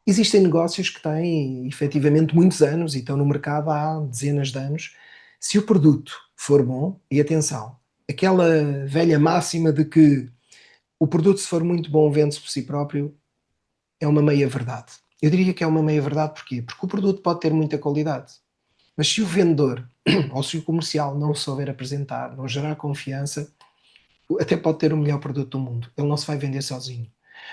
[SPEAKER 1] Existem negócios que têm efetivamente muitos anos e estão no mercado há dezenas de anos. Se o produto for bom, e atenção, aquela velha máxima de que o produto, se for muito bom, vende-se por si próprio, é uma meia-verdade. Eu diria que é uma meia-verdade porquê? Porque o produto pode ter muita qualidade, mas se o vendedor ou se o comercial não souber apresentar, não gerar confiança, até pode ter o melhor produto do mundo. Ele não se vai vender sozinho.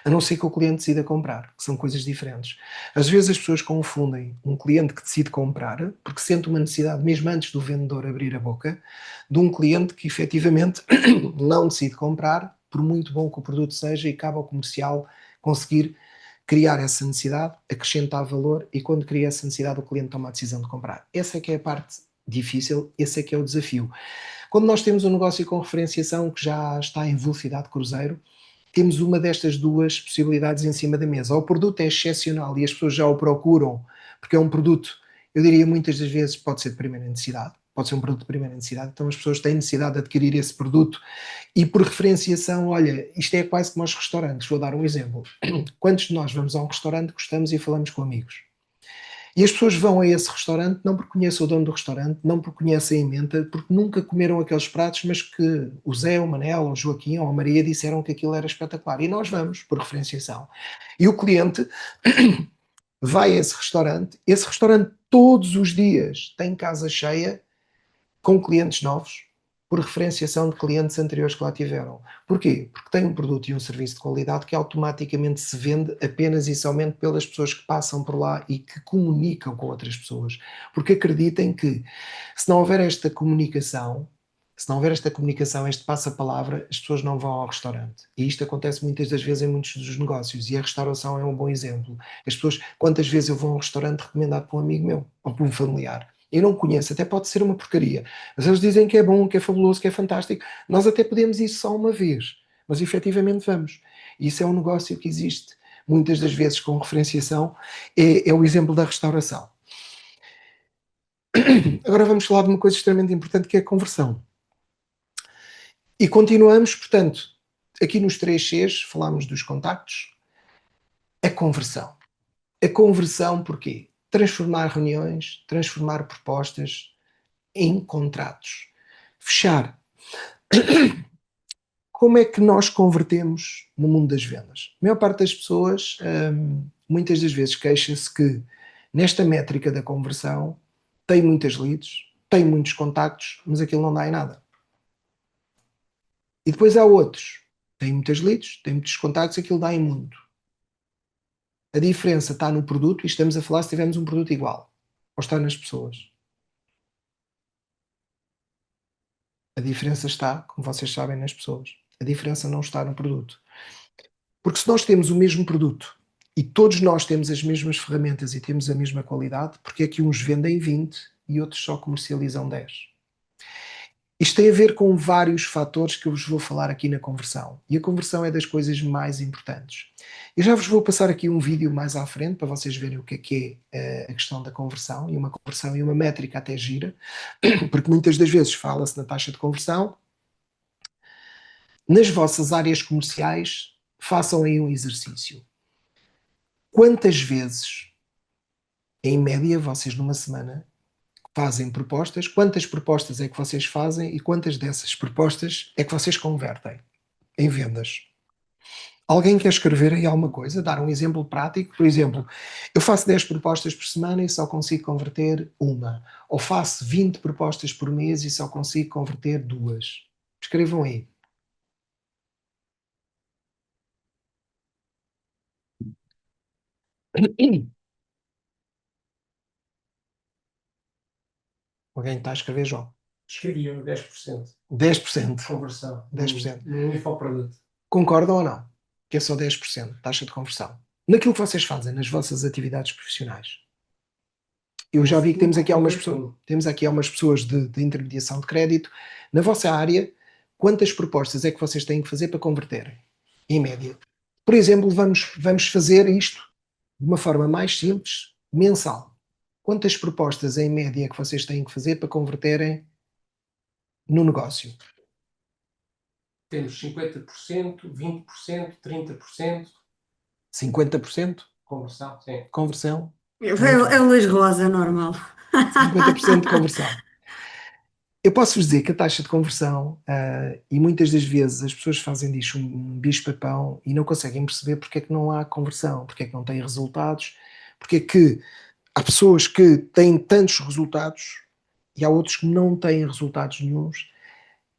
[SPEAKER 1] A não ser que o cliente decida comprar, que são coisas diferentes. Às vezes as pessoas confundem um cliente que decide comprar, porque sente uma necessidade, mesmo antes do vendedor abrir a boca, de um cliente que efetivamente não decide comprar, por muito bom que o produto seja, e cabe ao comercial conseguir criar essa necessidade, acrescentar valor, e quando cria essa necessidade o cliente toma a decisão de comprar. Essa é que é a parte difícil, esse é que é o desafio. Quando nós temos um negócio com referenciação que já está em velocidade de cruzeiro, temos uma destas duas possibilidades em cima da mesa. Ou o produto é excepcional e as pessoas já o procuram, porque é um produto, eu diria muitas das vezes, pode ser de primeira necessidade, pode ser um produto de primeira necessidade, então as pessoas têm necessidade de adquirir esse produto e por referenciação, olha, isto é quase como aos restaurantes, vou dar um exemplo. Quantos de nós vamos a um restaurante, gostamos e falamos com amigos? E as pessoas vão a esse restaurante não porque conhecem o dono do restaurante, não porque conhecem a emenda, porque nunca comeram aqueles pratos, mas que o Zé, o Manel, o Joaquim ou a Maria disseram que aquilo era espetacular. E nós vamos, por referenciação. E o cliente vai a esse restaurante todos os dias tem casa cheia com clientes novos, por referenciação de clientes anteriores que lá tiveram. Porquê? Porque tem um produto e um serviço de qualidade que automaticamente se vende apenas e somente pelas pessoas que passam por lá e que comunicam com outras pessoas. Porque acreditem que se não houver esta comunicação, este passa-palavra, as pessoas não vão ao restaurante. E isto acontece muitas das vezes em muitos dos negócios. E a restauração é um bom exemplo. As pessoas, quantas vezes eu vou a um restaurante recomendado por um amigo meu ou por um familiar? Eu não conheço, até pode ser uma porcaria, mas eles dizem que é bom, que é fabuloso, que é fantástico. Nós até podemos ir só uma vez, mas efetivamente vamos. E isso é um negócio que existe muitas das vezes com referenciação, é o exemplo da restauração. Agora vamos falar de uma coisa extremamente importante que é a conversão. E continuamos, portanto, aqui nos 3 Cs, falámos dos contactos, a conversão. A conversão porquê? transformar reuniões, transformar propostas em contratos. Fechar. Como é que nós convertemos no mundo das vendas? A maior parte das pessoas, muitas das vezes, queixa-se que nesta métrica da conversão tem muitas leads, tem muitos contactos, mas aquilo não dá em nada. E depois há outros, têm muitas leads, têm muitos contactos, aquilo dá em muito. A diferença está no produto, e estamos a falar se tivermos um produto igual, ou está nas pessoas. A diferença está, como vocês sabem, nas pessoas. A diferença não está no produto. Porque se nós temos o mesmo produto e todos nós temos as mesmas ferramentas e temos a mesma qualidade, porque é que uns vendem 20 e outros só comercializam 10? Isto tem a ver com vários fatores que eu vos vou falar aqui na conversão. E a conversão é das coisas mais importantes. Eu já vos vou passar aqui um vídeo mais à frente para vocês verem o que é a questão da conversão e uma métrica até gira, porque muitas das vezes fala-se na taxa de conversão. Nas vossas áreas comerciais, façam aí um exercício. Quantas vezes, em média, vocês numa semana fazem propostas? Quantas propostas é que vocês fazem e quantas dessas propostas é que vocês convertem em vendas? Alguém quer escrever aí alguma coisa? Dar um exemplo prático? Por exemplo, eu faço 10 propostas por semana e só consigo converter uma. Ou faço 20 propostas por mês e só consigo converter 2. Escrevam aí. Alguém está a escrever, João?
[SPEAKER 2] Escrevi 10%.
[SPEAKER 1] 10%.
[SPEAKER 2] De conversão.
[SPEAKER 1] 10%.
[SPEAKER 2] No infoproduto.
[SPEAKER 1] Concordam ou não? Que é só 10% taxa de conversão. Naquilo que vocês fazem nas vossas atividades profissionais. Eu já vi que temos aqui algumas pessoas de intermediação de crédito. Na vossa área, quantas propostas é que vocês têm que fazer para converterem? Em média. Por exemplo, vamos fazer isto de uma forma mais simples, mensal. Quantas propostas em média é que vocês têm que fazer para converterem no negócio?
[SPEAKER 2] Temos 50%, 20%, 30%.
[SPEAKER 1] 50%?
[SPEAKER 2] Conversão, sim.
[SPEAKER 1] Conversão?
[SPEAKER 3] É o Luís Rosa, normal.
[SPEAKER 1] 50% de conversão. Eu posso-vos dizer que a taxa de conversão, e muitas das vezes as pessoas fazem disto um bicho-papão e não conseguem perceber porque é que não há conversão, porque é que não têm resultados, porque é que há pessoas que têm tantos resultados e há outros que não têm resultados nenhuns.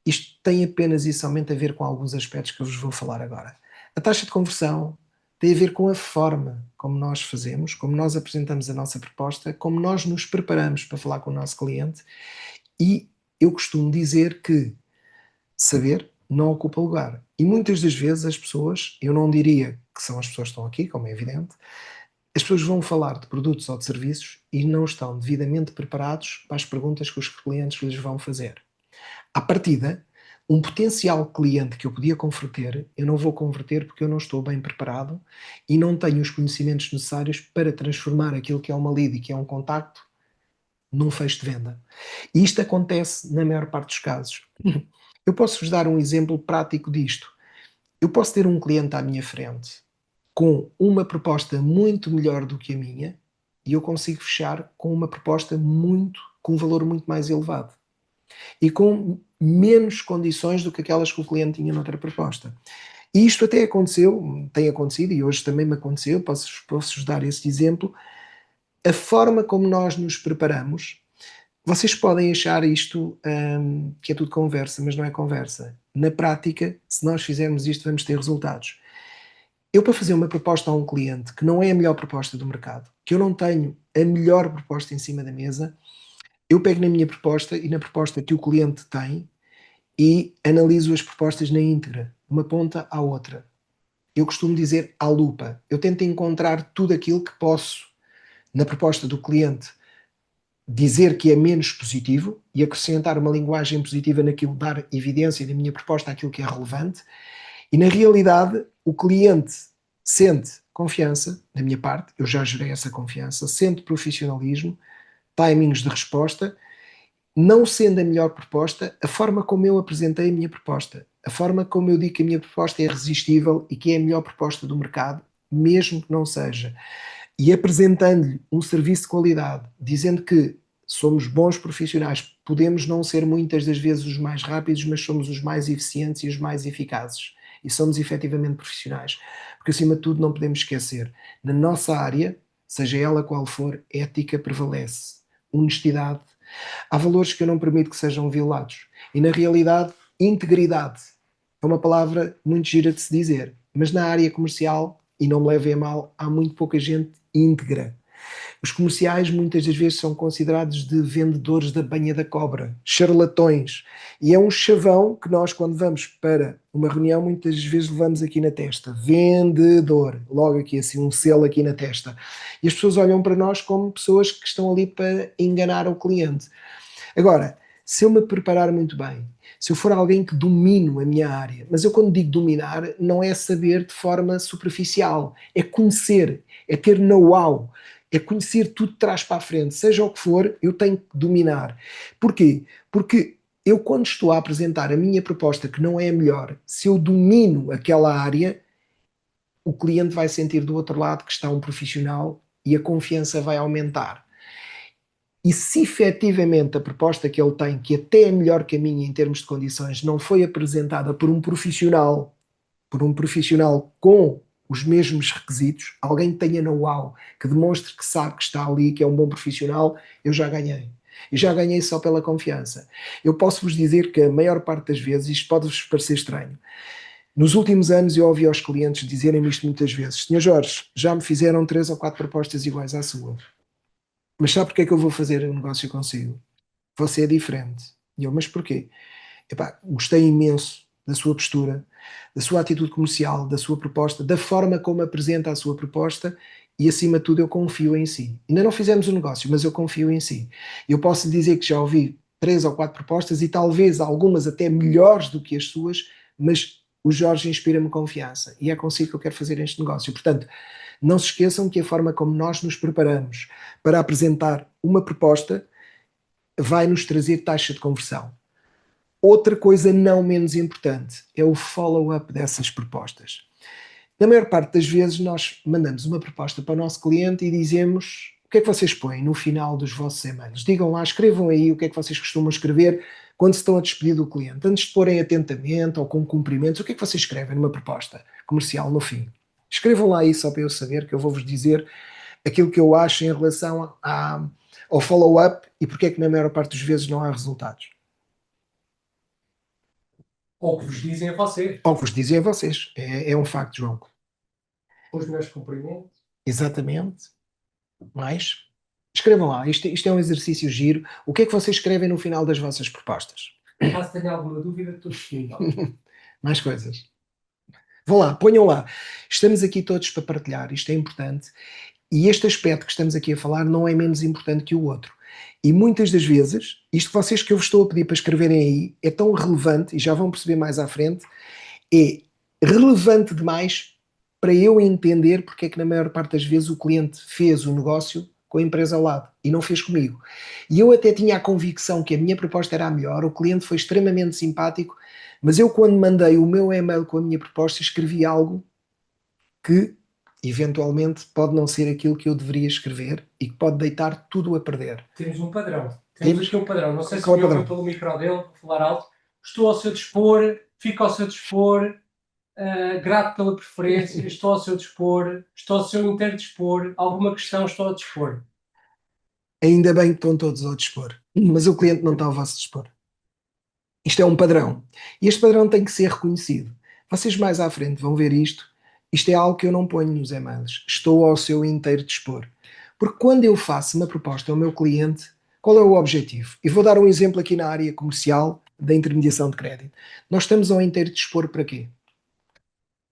[SPEAKER 1] Isto tem apenas e somente a ver com alguns aspectos que eu vos vou falar agora. A taxa de conversão tem a ver com a forma como nós fazemos, como nós apresentamos a nossa proposta, como nós nos preparamos para falar com o nosso cliente, e eu costumo dizer que saber não ocupa lugar. E muitas das vezes as pessoas, eu não diria que são as pessoas que estão aqui, como é evidente, as pessoas vão falar de produtos ou de serviços e não estão devidamente preparados para as perguntas que os clientes lhes vão fazer. À partida, um potencial cliente que eu podia converter, eu não vou converter porque eu não estou bem preparado e não tenho os conhecimentos necessários para transformar aquilo que é uma lead e que é um contacto num fecho de venda. E isto acontece na maior parte dos casos. Eu posso-vos dar um exemplo prático disto. Eu posso ter um cliente à minha frente com uma proposta muito melhor do que a minha e eu consigo fechar com uma proposta com um valor muito mais elevado e com menos condições do que aquelas que o cliente tinha noutra proposta. E isto até aconteceu, tem acontecido, e hoje também me aconteceu, posso-vos dar esse exemplo. A forma como nós nos preparamos, vocês podem achar isto que é tudo conversa, mas não é conversa. Na prática, se nós fizermos isto, vamos ter resultados. Eu, para fazer uma proposta a um cliente que não é a melhor proposta do mercado, que eu não tenho a melhor proposta em cima da mesa, eu pego na minha proposta e na proposta que o cliente tem e analiso as propostas na íntegra, de uma ponta à outra. Eu costumo dizer à lupa. Eu tento encontrar tudo aquilo que posso na proposta do cliente dizer que é menos positivo e acrescentar uma linguagem positiva naquilo, dar evidência da minha proposta àquilo que é relevante, e na realidade o cliente sente confiança da minha parte, eu já gerei essa confiança, sente profissionalismo, timings de resposta, não sendo a melhor proposta, a forma como eu apresentei a minha proposta, a forma como eu digo que a minha proposta é irresistível e que é a melhor proposta do mercado, mesmo que não seja e apresentando-lhe um serviço de qualidade, dizendo que somos bons profissionais, podemos não ser muitas das vezes os mais rápidos, mas somos os mais eficientes e os mais eficazes. E somos efetivamente profissionais. Porque, acima de tudo, não podemos esquecer, na nossa área, seja ela qual for, ética prevalece, honestidade. Há valores que eu não permito que sejam violados. E, na realidade, integridade é uma palavra muito gira de se dizer. Mas na área comercial, e não me levem a mal, há muito pouca gente íntegra. Os comerciais muitas das vezes são considerados de vendedores da banha da cobra, charlatões. E é um chavão que nós, quando vamos para uma reunião, muitas vezes levamos aqui na testa. Vendedor. Logo aqui, assim, um selo aqui na testa. E as pessoas olham para nós como pessoas que estão ali para enganar o cliente. Agora, se eu me preparar muito bem, se eu for alguém que domino a minha área, mas eu quando digo dominar, não é saber de forma superficial, é conhecer, é ter know-how, é conhecer tudo de trás para a frente, seja o que for, eu tenho que dominar. Porquê? Porque eu quando estou a apresentar a minha proposta que não é a melhor, se eu domino aquela área, o cliente vai sentir do outro lado que está um profissional e a confiança vai aumentar. E se efetivamente a proposta que ele tem, que até é melhor que a minha em termos de condições, não foi apresentada por um profissional com os mesmos requisitos, alguém que tenha know-how, que demonstre que sabe que está ali, que é um bom profissional, eu já ganhei. E já ganhei só pela confiança. Eu posso vos dizer que a maior parte das vezes, isto pode-vos parecer estranho, nos últimos anos eu ouvi aos clientes dizerem-me isto muitas vezes: Senhor Jorge, já me fizeram 3 ou 4 propostas iguais à sua. Mas sabe porque é que eu vou fazer um negócio consigo? Você é diferente. E eu, mas porquê? Epá, gostei imenso da sua postura, da sua atitude comercial, da sua proposta, da forma como apresenta a sua proposta e, acima de tudo, eu confio em si. Ainda não fizemos o negócio, mas eu confio em si. Eu posso lhe dizer que já ouvi 3 ou 4 propostas e talvez algumas até melhores do que as suas, mas o Jorge inspira-me confiança e é consigo que eu quero fazer este negócio. Portanto, não se esqueçam que a forma como nós nos preparamos para apresentar uma proposta vai nos trazer taxa de conversão. Outra coisa não menos importante é o follow-up dessas propostas. Na maior parte das vezes nós mandamos uma proposta para o nosso cliente e dizemos: o que é que vocês põem no final dos vossos e-mails? Digam lá, escrevam aí o que é que vocês costumam escrever quando se estão a despedir do cliente. Antes de porem atentamente ou com cumprimentos, o que é que vocês escrevem numa proposta comercial no fim? Escrevam lá isso só para eu saber, que eu vou-vos dizer aquilo que eu acho em relação ao follow-up e porque é que na maior parte das vezes não há resultados.
[SPEAKER 2] Ou que vos dizem a vocês.
[SPEAKER 1] Ou que vos dizem a vocês. É um facto, João.
[SPEAKER 2] Os meus cumprimentos.
[SPEAKER 1] Exatamente. Mais. Escrevam lá. Isto é um exercício giro. O que é que vocês escrevem no final das vossas propostas?
[SPEAKER 2] Caso tenha alguma dúvida, estou disponível.
[SPEAKER 1] Mais coisas. Vão lá, ponham lá. Estamos aqui todos para partilhar. Isto é importante. E este aspecto que estamos aqui a falar não é menos importante que o outro. E muitas das vezes, isto que vocês que eu vos estou a pedir para escreverem aí é tão relevante, e já vão perceber mais à frente, é relevante demais para eu entender porque é que na maior parte das vezes o cliente fez o negócio com a empresa ao lado e não fez comigo. E eu até tinha a convicção que a minha proposta era a melhor, o cliente foi extremamente simpático, mas eu quando mandei o meu e-mail com a minha proposta escrevi algo que eventualmente pode não ser aquilo que eu deveria escrever e que pode deitar tudo a perder.
[SPEAKER 2] Temos um padrão. Temos aqui um padrão. Não sei se
[SPEAKER 1] Qual é
[SPEAKER 2] me
[SPEAKER 1] o padrão?
[SPEAKER 2] ouviu pelo micro dele, vou falar alto. Estou ao seu dispor, fico ao seu dispor, grato pela preferência, estou ao seu dispor, estou ao seu inteiro dispor, alguma questão, estou ao dispor.
[SPEAKER 1] Ainda bem que estão todos ao dispor, mas o cliente não está ao vosso dispor. Isto é um padrão. E este padrão tem que ser reconhecido. Vocês mais à frente vão ver isto. Isto é algo que eu não ponho nos e-mails. Estou ao seu inteiro dispor. Porque quando eu faço uma proposta ao meu cliente, qual é o objetivo? E vou dar um exemplo aqui na área comercial da intermediação de crédito. Nós estamos ao inteiro dispor para quê?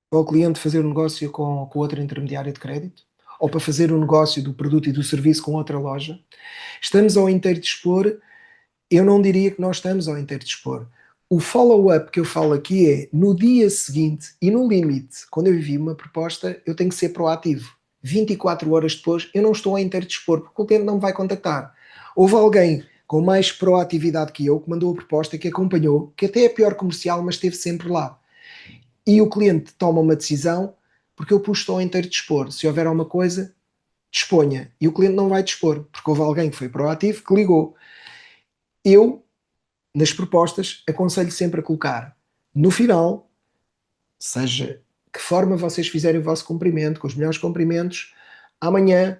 [SPEAKER 1] Para o cliente fazer um negócio com outra intermediária de crédito? Ou para fazer um negócio do produto e do serviço com outra loja? Estamos ao inteiro dispor. Eu não diria que nós estamos ao inteiro dispor. O follow-up que eu falo aqui é no dia seguinte e no limite, quando eu envio uma proposta, eu tenho que ser proativo. 24 horas depois, eu não estou ao inteiro dispor, porque o cliente não me vai contactar. Houve alguém com mais proatividade que eu, que mandou a proposta, que acompanhou, que até é pior comercial, mas esteve sempre lá. E o cliente toma uma decisão, porque eu pus estou ao inteiro dispor. Se houver alguma coisa, disponha. E o cliente não vai dispor, porque houve alguém que foi proativo, que ligou. Eu, nas propostas, aconselho sempre a colocar no final, seja que forma vocês fizerem o vosso cumprimento, com os melhores cumprimentos, amanhã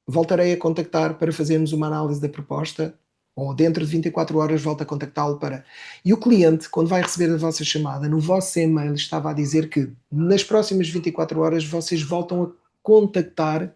[SPEAKER 1] voltarei a contactar para fazermos uma análise da proposta, ou dentro de 24 horas volto a contactá-lo para... E o cliente, quando vai receber a vossa chamada, no vosso e-mail estava a dizer que nas próximas 24 horas vocês voltam a contactar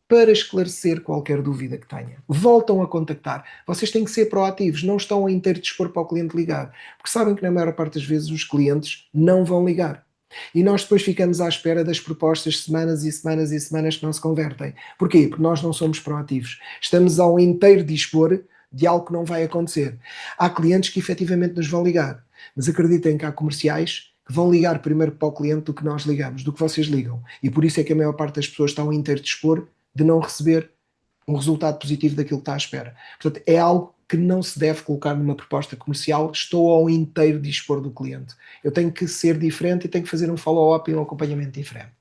[SPEAKER 1] para esclarecer qualquer dúvida que tenha. Voltam a contactar. Vocês têm que ser proativos, não estão a inteiro dispor para o cliente ligar, porque sabem que na maior parte das vezes os clientes não vão ligar. E nós depois ficamos à espera das propostas semanas e semanas e semanas que não se convertem. Porquê? Porque nós não somos proativos. Estamos ao inteiro dispor de algo que não vai acontecer. Há clientes que efetivamente nos vão ligar, mas acreditem que há comerciais que vão ligar primeiro para o cliente do que nós ligamos, do que vocês ligam. E por isso é que a maior parte das pessoas estão a inteiro dispor de não receber um resultado positivo daquilo que está à espera. Portanto, é algo que não se deve colocar numa proposta comercial. Estou ao inteiro dispor do cliente. Eu tenho que ser diferente e tenho que fazer um follow-up e um acompanhamento diferente.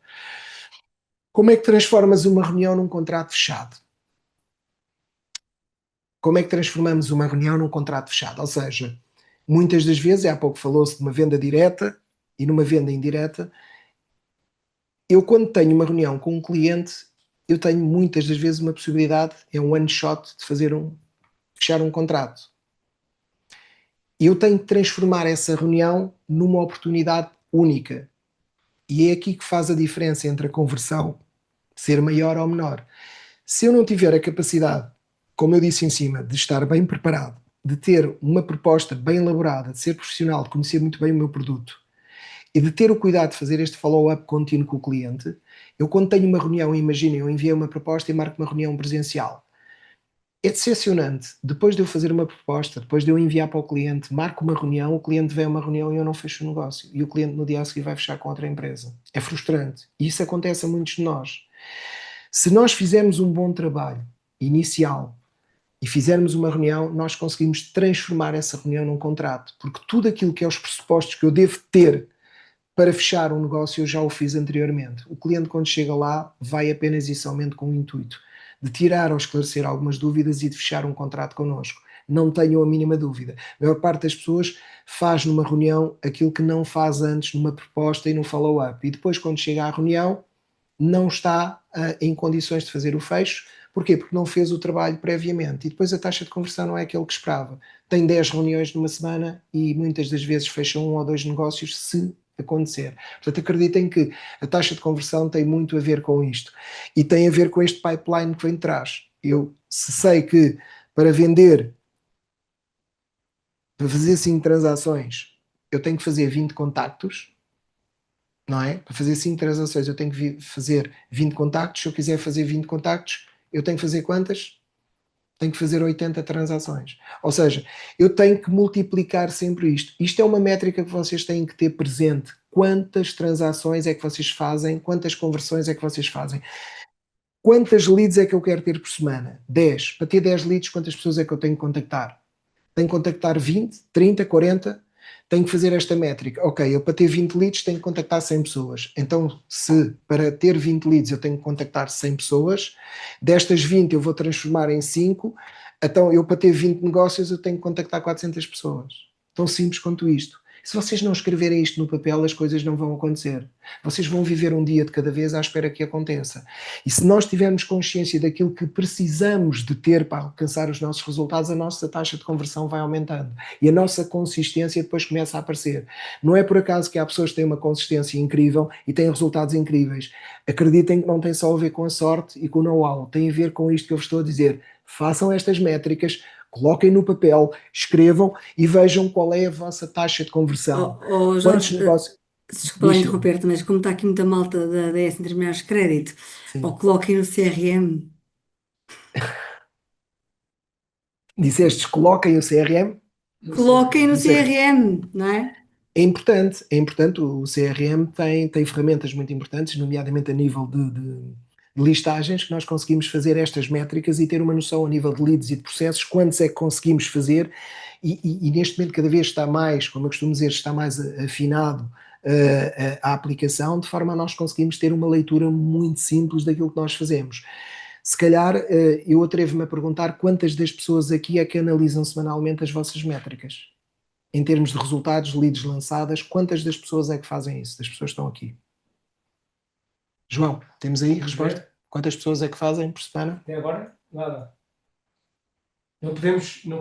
[SPEAKER 1] Como é que transformas uma reunião num contrato fechado? Como é que transformamos uma reunião num contrato fechado? Ou seja, muitas das vezes, há pouco falou-se de uma venda direta e numa venda indireta. Eu, quando tenho uma reunião com um cliente, eu tenho muitas das vezes uma possibilidade, é um one shot, de fechar um contrato. E eu tenho que transformar essa reunião numa oportunidade única. E é aqui que faz a diferença entre a conversão ser maior ou menor. Se eu não tiver a capacidade, como eu disse em cima, de estar bem preparado, de ter uma proposta bem elaborada, de ser profissional, de conhecer muito bem o meu produto e de ter o cuidado de fazer este follow-up contínuo com o cliente, eu quando tenho uma reunião, imaginem, eu enviei uma proposta e marco uma reunião presencial. É decepcionante. Depois de eu fazer uma proposta, depois de eu enviar para o cliente, marco uma reunião, o cliente vem a uma reunião e eu não fecho o negócio. E o cliente no dia a seguir vai fechar com outra empresa. É frustrante. E isso acontece a muitos de nós. Se nós fizermos um bom trabalho inicial e fizermos uma reunião, nós conseguimos transformar essa reunião num contrato. Porque tudo aquilo que é os pressupostos que eu devo ter para fechar um negócio eu já o fiz anteriormente. O cliente, quando chega lá, vai apenas e somente com o intuito de tirar ou esclarecer algumas dúvidas e de fechar um contrato connosco. Não tenham a mínima dúvida. A maior parte das pessoas faz numa reunião aquilo que não faz antes numa proposta e num follow-up. E depois, quando chega à reunião, não está em condições de fazer o fecho. Porquê? Porque não fez o trabalho previamente. E depois a taxa de conversão não é aquilo que esperava. Tem 10 reuniões numa semana e muitas das vezes fecha 1 ou 2 negócios se acontecer. Portanto, acreditem que a taxa de conversão tem muito a ver com isto. E tem a ver com este pipeline que vem de trás. Eu sei que para vender, para fazer 5 transações, eu tenho que fazer 20 contactos, não é? Para fazer 5 transações eu tenho que fazer 20 contactos. Se eu quiser fazer 20 contactos, eu tenho que fazer quantas? Tenho que fazer 80 transações. Ou seja, eu tenho que multiplicar sempre isto. Isto é uma métrica que vocês têm que ter presente. Quantas transações é que vocês fazem? Quantas conversões é que vocês fazem? Quantas leads é que eu quero ter por semana? 10. Para ter 10 leads, quantas pessoas é que eu tenho que contactar? Tenho que contactar 20, 30, 40? Tenho que fazer esta métrica. Ok, eu para ter 20 leads tenho que contactar 100 pessoas. Então, se para ter 20 leads eu tenho que contactar 100 pessoas, destas 20 eu vou transformar em 5, então eu para ter 20 negócios eu tenho que contactar 400 pessoas. Tão simples quanto isto. Se vocês não escreverem isto no papel, as coisas não vão acontecer. Vocês vão viver um dia de cada vez à espera que aconteça. E se nós tivermos consciência daquilo que precisamos de ter para alcançar os nossos resultados, a nossa taxa de conversão vai aumentando. E a nossa consistência depois começa a aparecer. Não é por acaso que há pessoas que têm uma consistência incrível e têm resultados incríveis. Acreditem que não tem só a ver com a sorte e com o know-how. Tem a ver com isto que eu vos estou a dizer. Façam estas métricas, coloquem no papel, escrevam e vejam qual é a vossa taxa de conversão. Quantos
[SPEAKER 3] Jorge,
[SPEAKER 1] negócios...
[SPEAKER 3] desculpa lá
[SPEAKER 1] Diz,
[SPEAKER 3] interromper-te, mas como está aqui muita malta da DS Intermediários de Crédito,
[SPEAKER 1] sim.
[SPEAKER 3] ou coloquem no CRM.
[SPEAKER 1] Dissestes, coloquem o CRM.
[SPEAKER 3] Coloquem no
[SPEAKER 1] No CRM.
[SPEAKER 3] CRM, não é?
[SPEAKER 1] É importante, o CRM tem ferramentas muito importantes, nomeadamente a nível de listagens, que nós conseguimos fazer estas métricas e ter uma noção a nível de leads e de processos, quantos é que conseguimos fazer, e neste momento cada vez está mais, como eu costumo dizer, está mais afinado a aplicação, de forma a nós conseguirmos ter uma leitura muito simples daquilo que nós fazemos. Se calhar eu atrevo-me a perguntar quantas das pessoas aqui é que analisam semanalmente as vossas métricas? Em termos de resultados, leads lançadas, quantas das pessoas é que fazem isso? Das pessoas que estão aqui. João, temos aí resposta? Quantas pessoas é que fazem por semana?
[SPEAKER 2] Até agora, nada. Não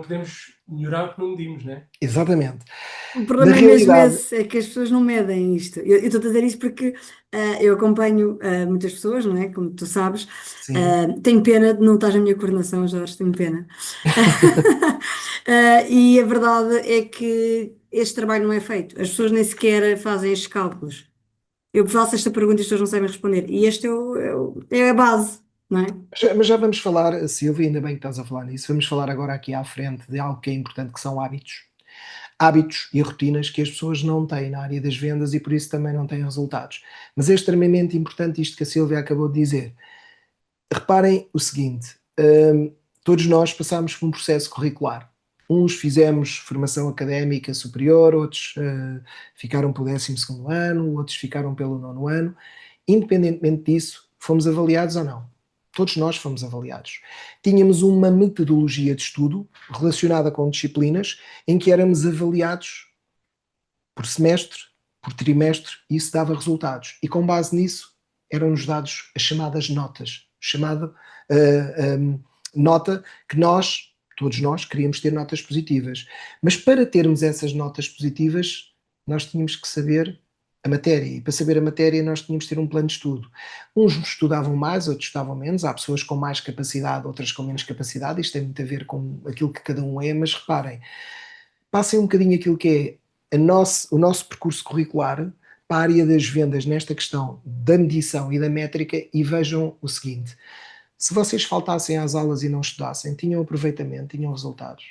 [SPEAKER 2] podemos melhorar o que não medimos, né?
[SPEAKER 1] Exatamente.
[SPEAKER 3] O problema
[SPEAKER 1] Na
[SPEAKER 3] é mesmo
[SPEAKER 1] realidade,
[SPEAKER 3] esse, é que as pessoas não medem isto. Eu estou a dizer isso porque eu acompanho muitas pessoas, não é? Como tu sabes.
[SPEAKER 1] sim.
[SPEAKER 3] Tenho pena de não estar na minha coordenação, Jorge, tenho pena. E a verdade é que este trabalho não é feito. As pessoas nem sequer fazem estes cálculos. Eu faço esta pergunta e as pessoas não sabem responder. E este é a base, não é?
[SPEAKER 1] Mas já vamos falar, Silvia, ainda bem que estás a falar nisso, vamos falar agora aqui à frente de algo que é importante, que são hábitos. Hábitos e rotinas que as pessoas não têm na área das vendas e por isso também não têm resultados. Mas é extremamente importante isto que a Silvia acabou de dizer. Reparem o seguinte, todos nós passámos por um processo curricular. Uns fizemos formação académica superior, outros ficaram pelo 12º ano, outros ficaram pelo 9º ano. Independentemente disso, fomos avaliados ou não. Todos nós fomos avaliados. Tínhamos uma metodologia de estudo relacionada com disciplinas em que éramos avaliados por semestre, por trimestre, e isso dava resultados. E com base nisso eram-nos dados as chamadas notas. Chamada nota que nós, todos nós, queríamos ter notas positivas. Mas para termos essas notas positivas, nós tínhamos que saber a matéria. E para saber a matéria, nós tínhamos que ter um plano de estudo. Uns estudavam mais, outros estudavam menos. Há pessoas com mais capacidade, outras com menos capacidade. Isto tem muito a ver com aquilo que cada um é, mas reparem, passem um bocadinho aquilo que é o nosso percurso curricular para a área das vendas nesta questão da medição e da métrica e vejam o seguinte: se vocês faltassem às aulas e não estudassem, tinham aproveitamento, tinham resultados.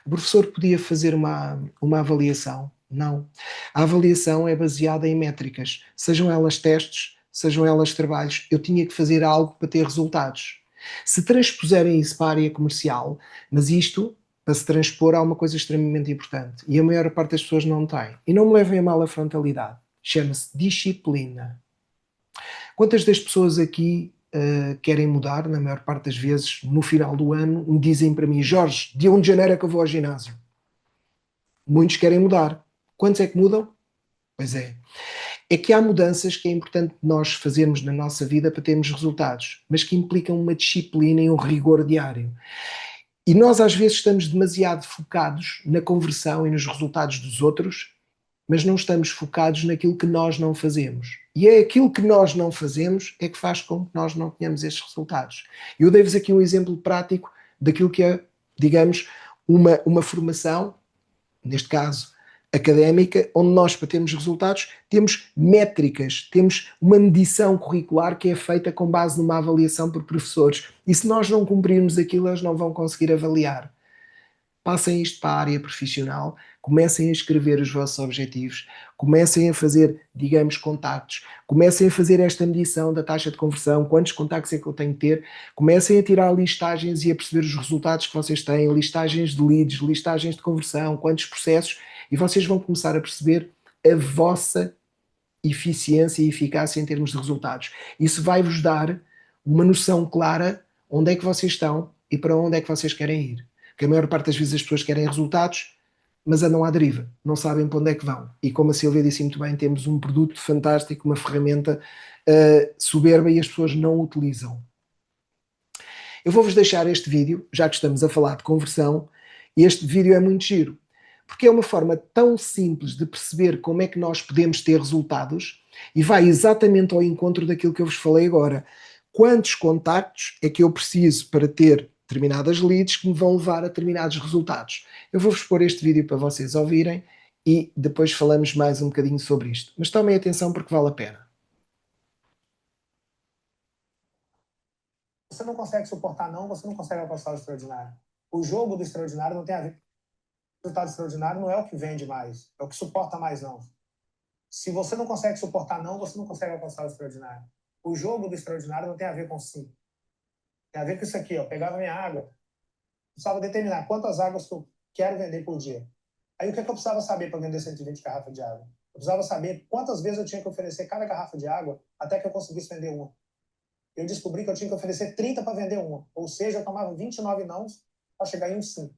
[SPEAKER 1] O professor podia fazer uma avaliação? Não. A avaliação é baseada em métricas, sejam elas testes, sejam elas trabalhos. Eu tinha que fazer algo para ter resultados. Se transpuserem isso para a área comercial, mas isto, para se transpor, há uma coisa extremamente importante e a maior parte das pessoas não tem. E não me levem a mal a frontalidade. Chama-se disciplina. Quantas das pessoas aqui querem mudar, na maior parte das vezes, no final do ano, me dizem para mim: Jorge, dia 1 de janeiro é que eu vou ao ginásio. Muitos querem mudar. Quantos é que mudam? Pois é. É que há mudanças que é importante nós fazermos na nossa vida para termos resultados, mas que implicam uma disciplina e um rigor diário. E nós às vezes estamos demasiado focados na conversão e nos resultados dos outros, mas não estamos focados naquilo que nós não fazemos. E é aquilo que nós não fazemos é que faz com que nós não tenhamos estes resultados. Eu dei-vos aqui um exemplo prático daquilo que é, digamos, uma formação, neste caso académica, onde nós, para termos resultados, temos métricas, temos uma medição curricular que é feita com base numa avaliação por professores. E se nós não cumprirmos aquilo, eles não vão conseguir avaliar. Passem isto para a área profissional, comecem a escrever os vossos objetivos, comecem a fazer, digamos, contactos, comecem a fazer esta medição da taxa de conversão, quantos contactos é que eu tenho que ter, comecem a tirar listagens e a perceber os resultados que vocês têm, listagens de leads, listagens de conversão, quantos processos, e vocês vão começar a perceber a vossa eficiência e eficácia em termos de resultados. Isso vai-vos dar uma noção clara onde é que vocês estão e para onde é que vocês querem ir. Porque a maior parte das vezes as pessoas querem resultados, mas andam à deriva, não sabem para onde é que vão. E como a Silvia disse muito bem, temos um produto fantástico, uma ferramenta soberba e as pessoas não o utilizam. Eu vou-vos deixar este vídeo, já que estamos a falar de conversão, e este vídeo é muito giro, porque é uma forma tão simples de perceber como é que nós podemos ter resultados e vai exatamente ao encontro daquilo que eu vos falei agora. Quantos contactos é que eu preciso para ter determinadas leads que me vão levar a determinados resultados? Eu vou-vos pôr este vídeo para vocês ouvirem e depois falamos mais um bocadinho sobre isto. Mas tomem atenção porque vale a pena.
[SPEAKER 4] Você não consegue suportar não, você não consegue alcançar o extraordinário. O jogo do extraordinário não tem a ver. O resultado extraordinário não é o que vende mais, é o que suporta mais não. Se você não consegue suportar não, você não consegue alcançar o extraordinário. O jogo do extraordinário não tem a ver com sim. Tem a ver com isso aqui, ó. Pegava minha água, precisava determinar quantas águas que eu quero vender por dia. Aí o que é que eu precisava saber para vender 120 garrafas de água? Eu precisava saber quantas vezes eu tinha que oferecer cada garrafa de água até que eu conseguisse vender uma. eu descobri que eu tinha que oferecer 30 para vender uma. Ou seja, eu tomava 29 nãos para chegar em um sim.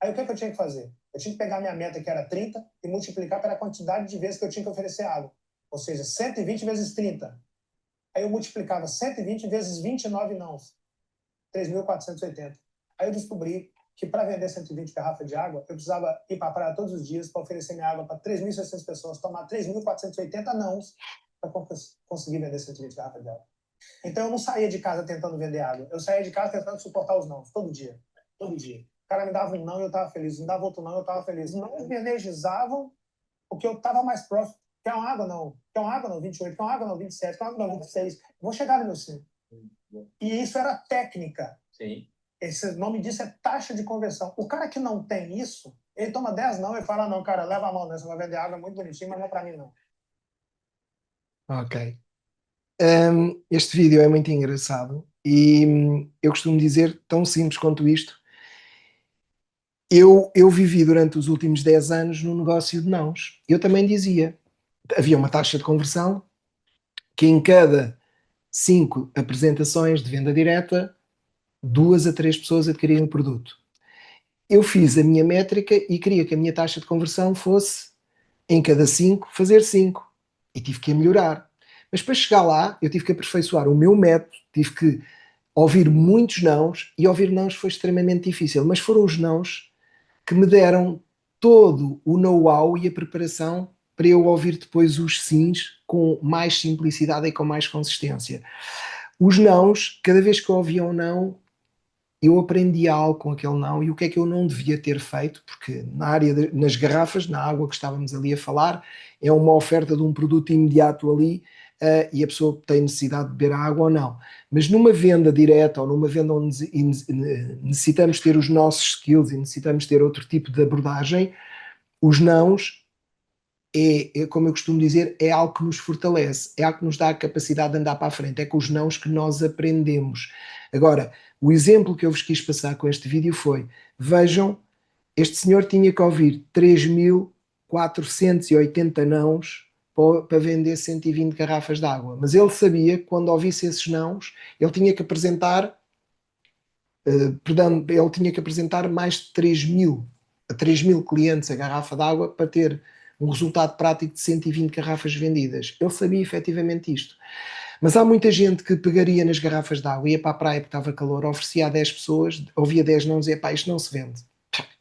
[SPEAKER 4] Aí o que eu tinha que fazer? Eu tinha que pegar minha meta, que era 30, e multiplicar pela quantidade de vezes que eu tinha que oferecer água. Ou seja, 120 vezes 30. Aí eu multiplicava 120 vezes 29 nãos. 3.480. Aí eu descobri que para vender 120 garrafas de água, eu precisava ir para a praia todos os dias para oferecer minha água para 3.600 pessoas, tomar 3.480 nãos para conseguir vender 120 garrafas de água. Então eu não saía de casa tentando vender água. Eu saía de casa tentando suportar os nãos, todo dia. Todo dia. O cara me dava um não e eu estava feliz. Me dava outro não e eu estava feliz. Não energizavam porque eu estava mais próximo. Quer uma água? Não. Quer uma água? Não. 28. Quer uma água? Não. 27. Quer uma água? Não. 26. Vou chegar no meu sim. E isso era técnica.
[SPEAKER 5] Sim.
[SPEAKER 4] Esse nome disso é taxa de conversão. O cara que não tem isso, ele toma 10 não e fala, não, cara, leva a mão, né? Você vai vender água, é muito bonitinho, mas não é para mim, não.
[SPEAKER 1] Ok. Este vídeo é muito engraçado e eu costumo dizer, tão simples quanto isto, eu vivi durante os últimos 10 anos no negócio de nãos. Eu também dizia, havia uma taxa de conversão que em cada 5 apresentações de venda direta, 2 a 3 pessoas adquiriam o produto. Eu fiz a minha métrica e queria que a minha taxa de conversão fosse, em cada 5, fazer 5. E tive que a melhorar. Mas para chegar lá, eu tive que aperfeiçoar o meu método, tive que ouvir muitos nãos, e ouvir nãos foi extremamente difícil, mas foram os nãos que me deram todo o know-how e a preparação para eu ouvir depois os sims com mais simplicidade e com mais consistência. Os nãos, cada vez que eu ouvia um não, eu aprendi algo com aquele não e o que é que eu não devia ter feito, porque na área nas garrafas, na água que estávamos ali a falar, é uma oferta de um produto imediato ali, e a pessoa tem necessidade de beber a água ou não. Mas numa venda direta ou numa venda onde necessitamos ter os nossos skills e necessitamos ter outro tipo de abordagem, os nãos como eu costumo dizer, é algo que nos fortalece, é algo que nos dá a capacidade de andar para a frente, é com os nãos que nós aprendemos. Agora, o exemplo que eu vos quis passar com este vídeo foi, vejam, este senhor tinha que ouvir 3.480 nãos para vender 120 garrafas de água, mas ele sabia que quando ouvisse esses nãos, ele tinha que apresentar, ele tinha que apresentar mais de 3.000 clientes a garrafa de água para ter um resultado prático de 120 garrafas vendidas. Ele sabia efetivamente isto. Mas há muita gente que pegaria nas garrafas de água, ia para a praia porque estava calor, oferecia a 10 pessoas, ouvia 10 não dizer, pá, isto não se vende,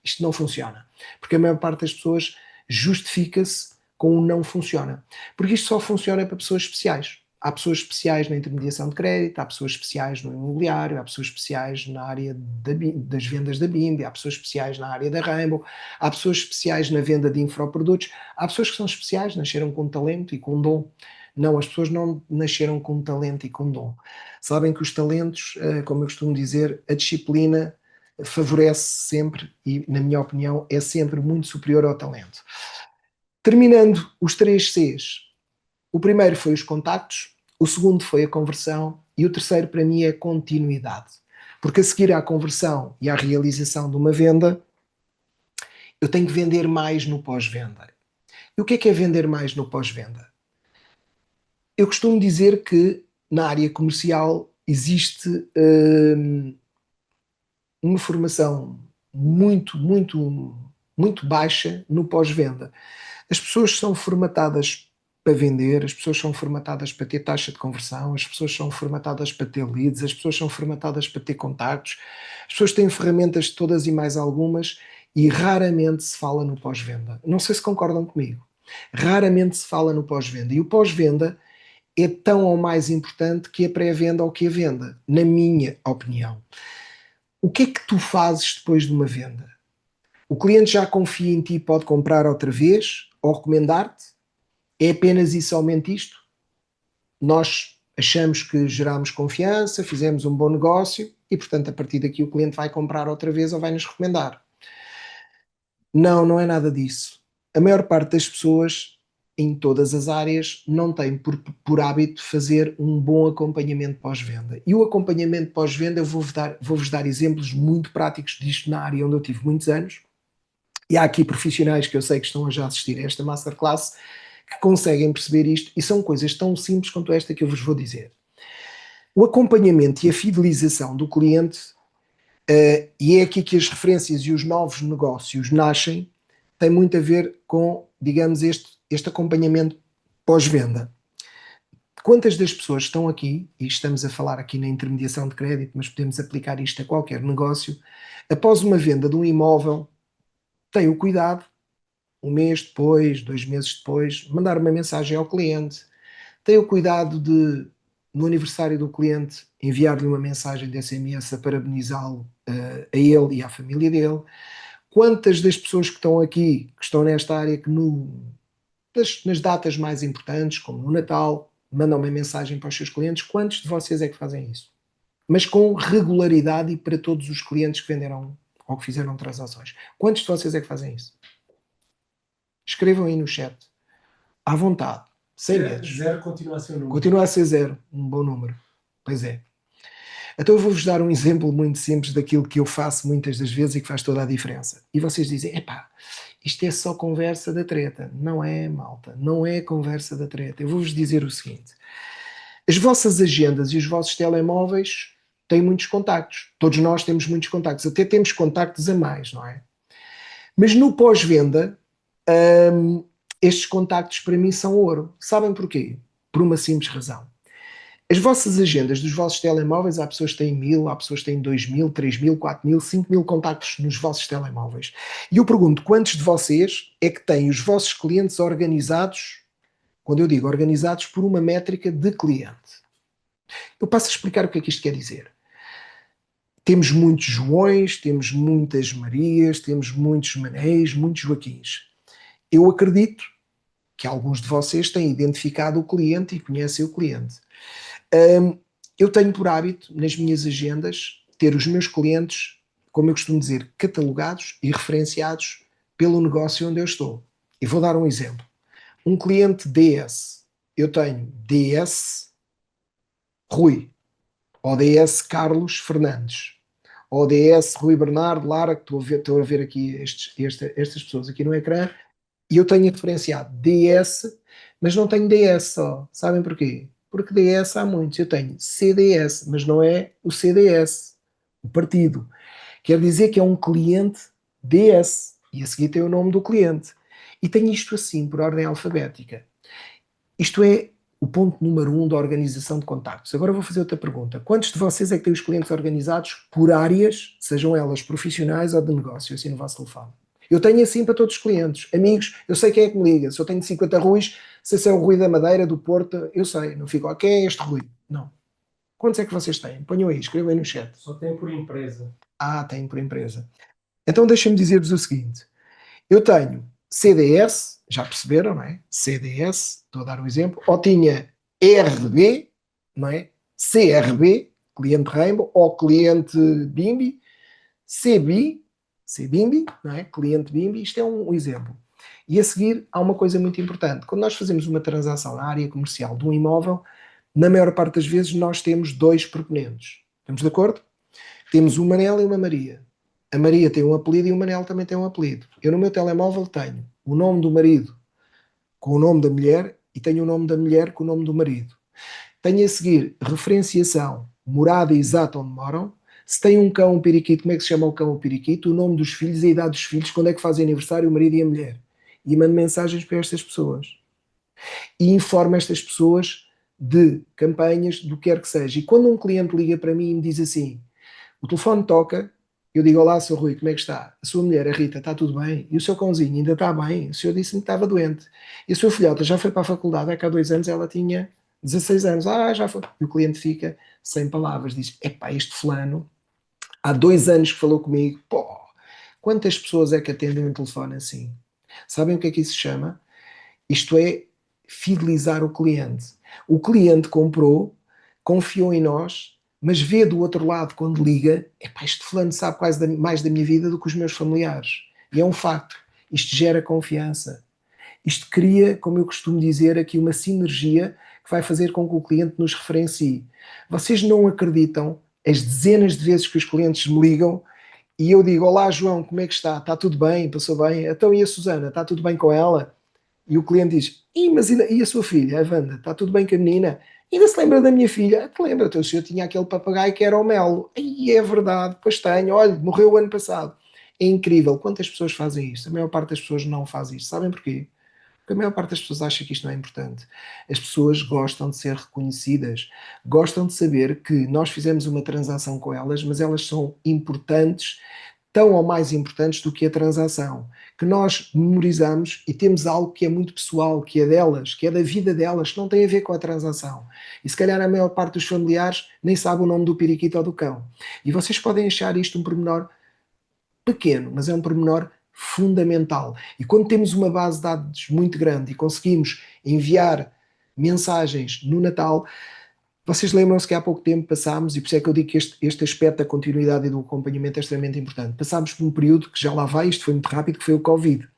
[SPEAKER 1] isto não funciona. Porque a maior parte das pessoas justifica-se com o não funciona. Porque isto só funciona para pessoas especiais. Há pessoas especiais na intermediação de crédito, há pessoas especiais no imobiliário, há pessoas especiais na área das vendas da Bimbi, há pessoas especiais na área da Rainbow, há pessoas especiais na venda de infoprodutos, há pessoas que são especiais, nasceram com talento e com dom. Não, as pessoas não nasceram com talento e com dom. Sabem que os talentos, como eu costumo dizer, a disciplina favorece sempre e, na minha opinião, é sempre muito superior ao talento. Terminando os 3 Cs, o primeiro foi os contactos, o segundo foi a conversão e o terceiro para mim é a continuidade. Porque a seguir à conversão e à realização de uma venda, eu tenho que vender mais no pós-venda. E o que é vender mais no pós-venda? Eu costumo dizer que na área comercial existe uma formação muito baixa no pós-venda. As pessoas são formatadas para vender, as pessoas são formatadas para ter taxa de conversão, as pessoas são formatadas para ter leads, as pessoas são formatadas para ter contactos, as pessoas têm ferramentas todas e mais algumas e raramente se fala no pós-venda. Não sei se concordam comigo. Raramente se fala no pós-venda. E o pós-venda é tão ou mais importante que a pré-venda ou que a venda, na minha opinião. O que é que tu fazes depois de uma venda? O cliente já confia em ti e pode comprar outra vez ou recomendar-te? É apenas e somente isto? Nós achamos que geramos confiança, fizemos um bom negócio e, portanto, a partir daqui o cliente vai comprar outra vez ou vai nos recomendar. Não, não é nada disso. A maior parte das pessoas, em todas as áreas, não tem por hábito fazer um bom acompanhamento pós-venda. E o acompanhamento pós-venda, eu vou-vos dar exemplos muito práticos disto na área onde eu tive muitos anos. E há aqui profissionais que eu sei que estão a já assistir a esta masterclass que conseguem perceber isto e são coisas tão simples quanto esta que eu vos vou dizer. O acompanhamento e a fidelização do cliente, e é aqui que as referências e os novos negócios nascem, tem muito a ver com, digamos, este acompanhamento pós-venda. Quantas das pessoas estão aqui, e estamos a falar aqui na intermediação de crédito, mas podemos aplicar isto a qualquer negócio, após uma venda de um imóvel, têm o cuidado, um mês depois, 2 meses depois, mandar uma mensagem ao cliente, têm o cuidado de, no aniversário do cliente, enviar-lhe uma mensagem de SMS a parabenizá-lo, a ele e à família dele. Quantas das pessoas que estão aqui, que estão nesta área, que nas datas mais importantes, como no Natal, mandam uma mensagem para os seus clientes? Quantos de vocês é que fazem isso? Mas com regularidade e para todos os clientes que venderam ou que fizeram transações. Quantos de vocês é que fazem isso? Escrevam aí no chat. À vontade. Sem medo.
[SPEAKER 2] Zero continua a ser um número.
[SPEAKER 1] Continua a ser 0. Um bom número. Pois é. Então eu vou-vos dar um exemplo muito simples daquilo que eu faço muitas das vezes e que faz toda a diferença. E vocês dizem, epá, isto é só conversa da treta. Não é, malta. Não é conversa da treta. Eu vou-vos dizer o seguinte. As vossas agendas e os vossos telemóveis têm muitos contactos. Todos nós temos muitos contactos. Até temos contactos a mais, não é? Mas no pós-venda, estes contactos para mim são ouro. Sabem porquê? Por uma simples razão. As vossas agendas dos vossos telemóveis, há pessoas que têm 1000, há pessoas que têm 2000, 3000, 4000, 5000 contactos nos vossos telemóveis. E eu pergunto, quantos de vocês é que têm os vossos clientes organizados, quando eu digo organizados, por uma métrica de cliente? Eu passo a explicar o que é que isto quer dizer. Temos muitos Joões, temos muitas Marias, temos muitos Manéis, muitos Joaquins. Eu acredito que alguns de vocês têm identificado o cliente e conhecem o cliente. Eu tenho por hábito, nas minhas agendas, ter os meus clientes, como eu costumo dizer, catalogados e referenciados pelo negócio onde eu estou. E vou dar um exemplo. Um cliente DS, eu tenho DS Rui, ou DS Carlos Fernandes, ou DS Rui Bernardo Lara, que estou a ver aqui estas pessoas aqui no ecrã, e eu tenho referenciado DS, mas não tenho DS só. Sabem porquê? Porque DS há muitos. Eu tenho CDS, mas não é o CDS, o partido. Quer dizer que é um cliente DS, e a seguir tem o nome do cliente. E tenho isto assim, por ordem alfabética. Isto é o ponto número 1 da organização de contactos. Agora vou fazer outra pergunta. Quantos de vocês é que têm os clientes organizados por áreas, sejam elas profissionais ou de negócio, assim no vosso telefone? Eu tenho assim para todos os clientes. Amigos, eu sei quem é que me liga. Se eu tenho 50 Ruis, sei se é o Rui da Madeira, do Porto, eu sei. Não fico, quem é este Rui? Não. Quantos é que vocês têm? Ponham aí, escrevam aí no chat.
[SPEAKER 2] Só tem por empresa.
[SPEAKER 1] Tem por empresa. Então deixem-me dizer-vos o seguinte. Eu tenho CDS, já perceberam, não é? CDS, estou a dar um exemplo. Ou tinha RB, não é? CRB, cliente Rainbow, ou cliente Bimbi. CBIMBI, não é? Cliente Bimbi, isto é um exemplo. E a seguir há uma coisa muito importante. Quando nós fazemos uma transação na área comercial de um imóvel, na maior parte das vezes nós temos 2 proponentes. Estamos de acordo? Temos um Manel e uma Maria. A Maria tem um apelido e o Manel também tem um apelido. Eu no meu telemóvel tenho o nome do marido com o nome da mulher e tenho o nome da mulher com o nome do marido. Tenho a seguir referenciação, morada exata onde moram. Se tem um cão, um periquito, como é que se chama o cão, o periquito, o nome dos filhos e a idade dos filhos, quando é que fazem aniversário o marido e a mulher. E mando mensagens para estas pessoas. E informo estas pessoas de campanhas, do que quer que seja. E quando um cliente liga para mim e me diz assim, o telefone toca, eu digo, olá, Sr. Rui, como é que está? A sua mulher, a Rita, está tudo bem? E o seu cãozinho ainda está bem? O senhor disse-me que estava doente. E a sua filhota já foi para a faculdade, é que há 2 anos ela tinha 16 anos. Já foi. E o cliente fica sem palavras, diz, epá, este fulano, há 2 anos que falou comigo, pô, quantas pessoas é que atendem um telefone assim? Sabem o que é que isso se chama? Isto é fidelizar o cliente. O cliente comprou, confiou em nós, mas vê do outro lado quando liga, epá, este fulano sabe quase mais da minha vida do que os meus familiares. E é um facto. Isto gera confiança. Isto cria, como eu costumo dizer, aqui uma sinergia que vai fazer com que o cliente nos referencie. Vocês não acreditam as dezenas de vezes que os clientes me ligam e eu digo, olá João, como é que está? Está tudo bem? Passou bem? Então e a Susana? Está tudo bem com ela? E o cliente diz, mas e a sua filha, a Wanda? Está tudo bem com a menina? Ainda se lembra da minha filha? Te lembra, teu senhor tinha aquele papagaio que era o Melo. E é verdade, pois tenho. Olha, morreu o ano passado. É incrível. Quantas pessoas fazem isto? A maior parte das pessoas não faz isto. Sabem porquê? Porque a maior parte das pessoas acha que isto não é importante. As pessoas gostam de ser reconhecidas. Gostam de saber que nós fizemos uma transação com elas, mas elas são importantes, tão ou mais importantes do que a transação, que nós memorizamos e temos algo que é muito pessoal, que é delas, que é da vida delas, que não tem a ver com a transação. E se calhar a maior parte dos familiares nem sabe o nome do periquito ou do cão. E vocês podem achar isto um pormenor pequeno, mas é um pormenor fundamental. E quando temos uma base de dados muito grande e conseguimos enviar mensagens no Natal, vocês lembram-se que há pouco tempo passámos, e por isso é que eu digo que este aspecto da continuidade e do acompanhamento é extremamente importante. Passámos por um período que já lá vai, isto foi muito rápido, que foi o Covid.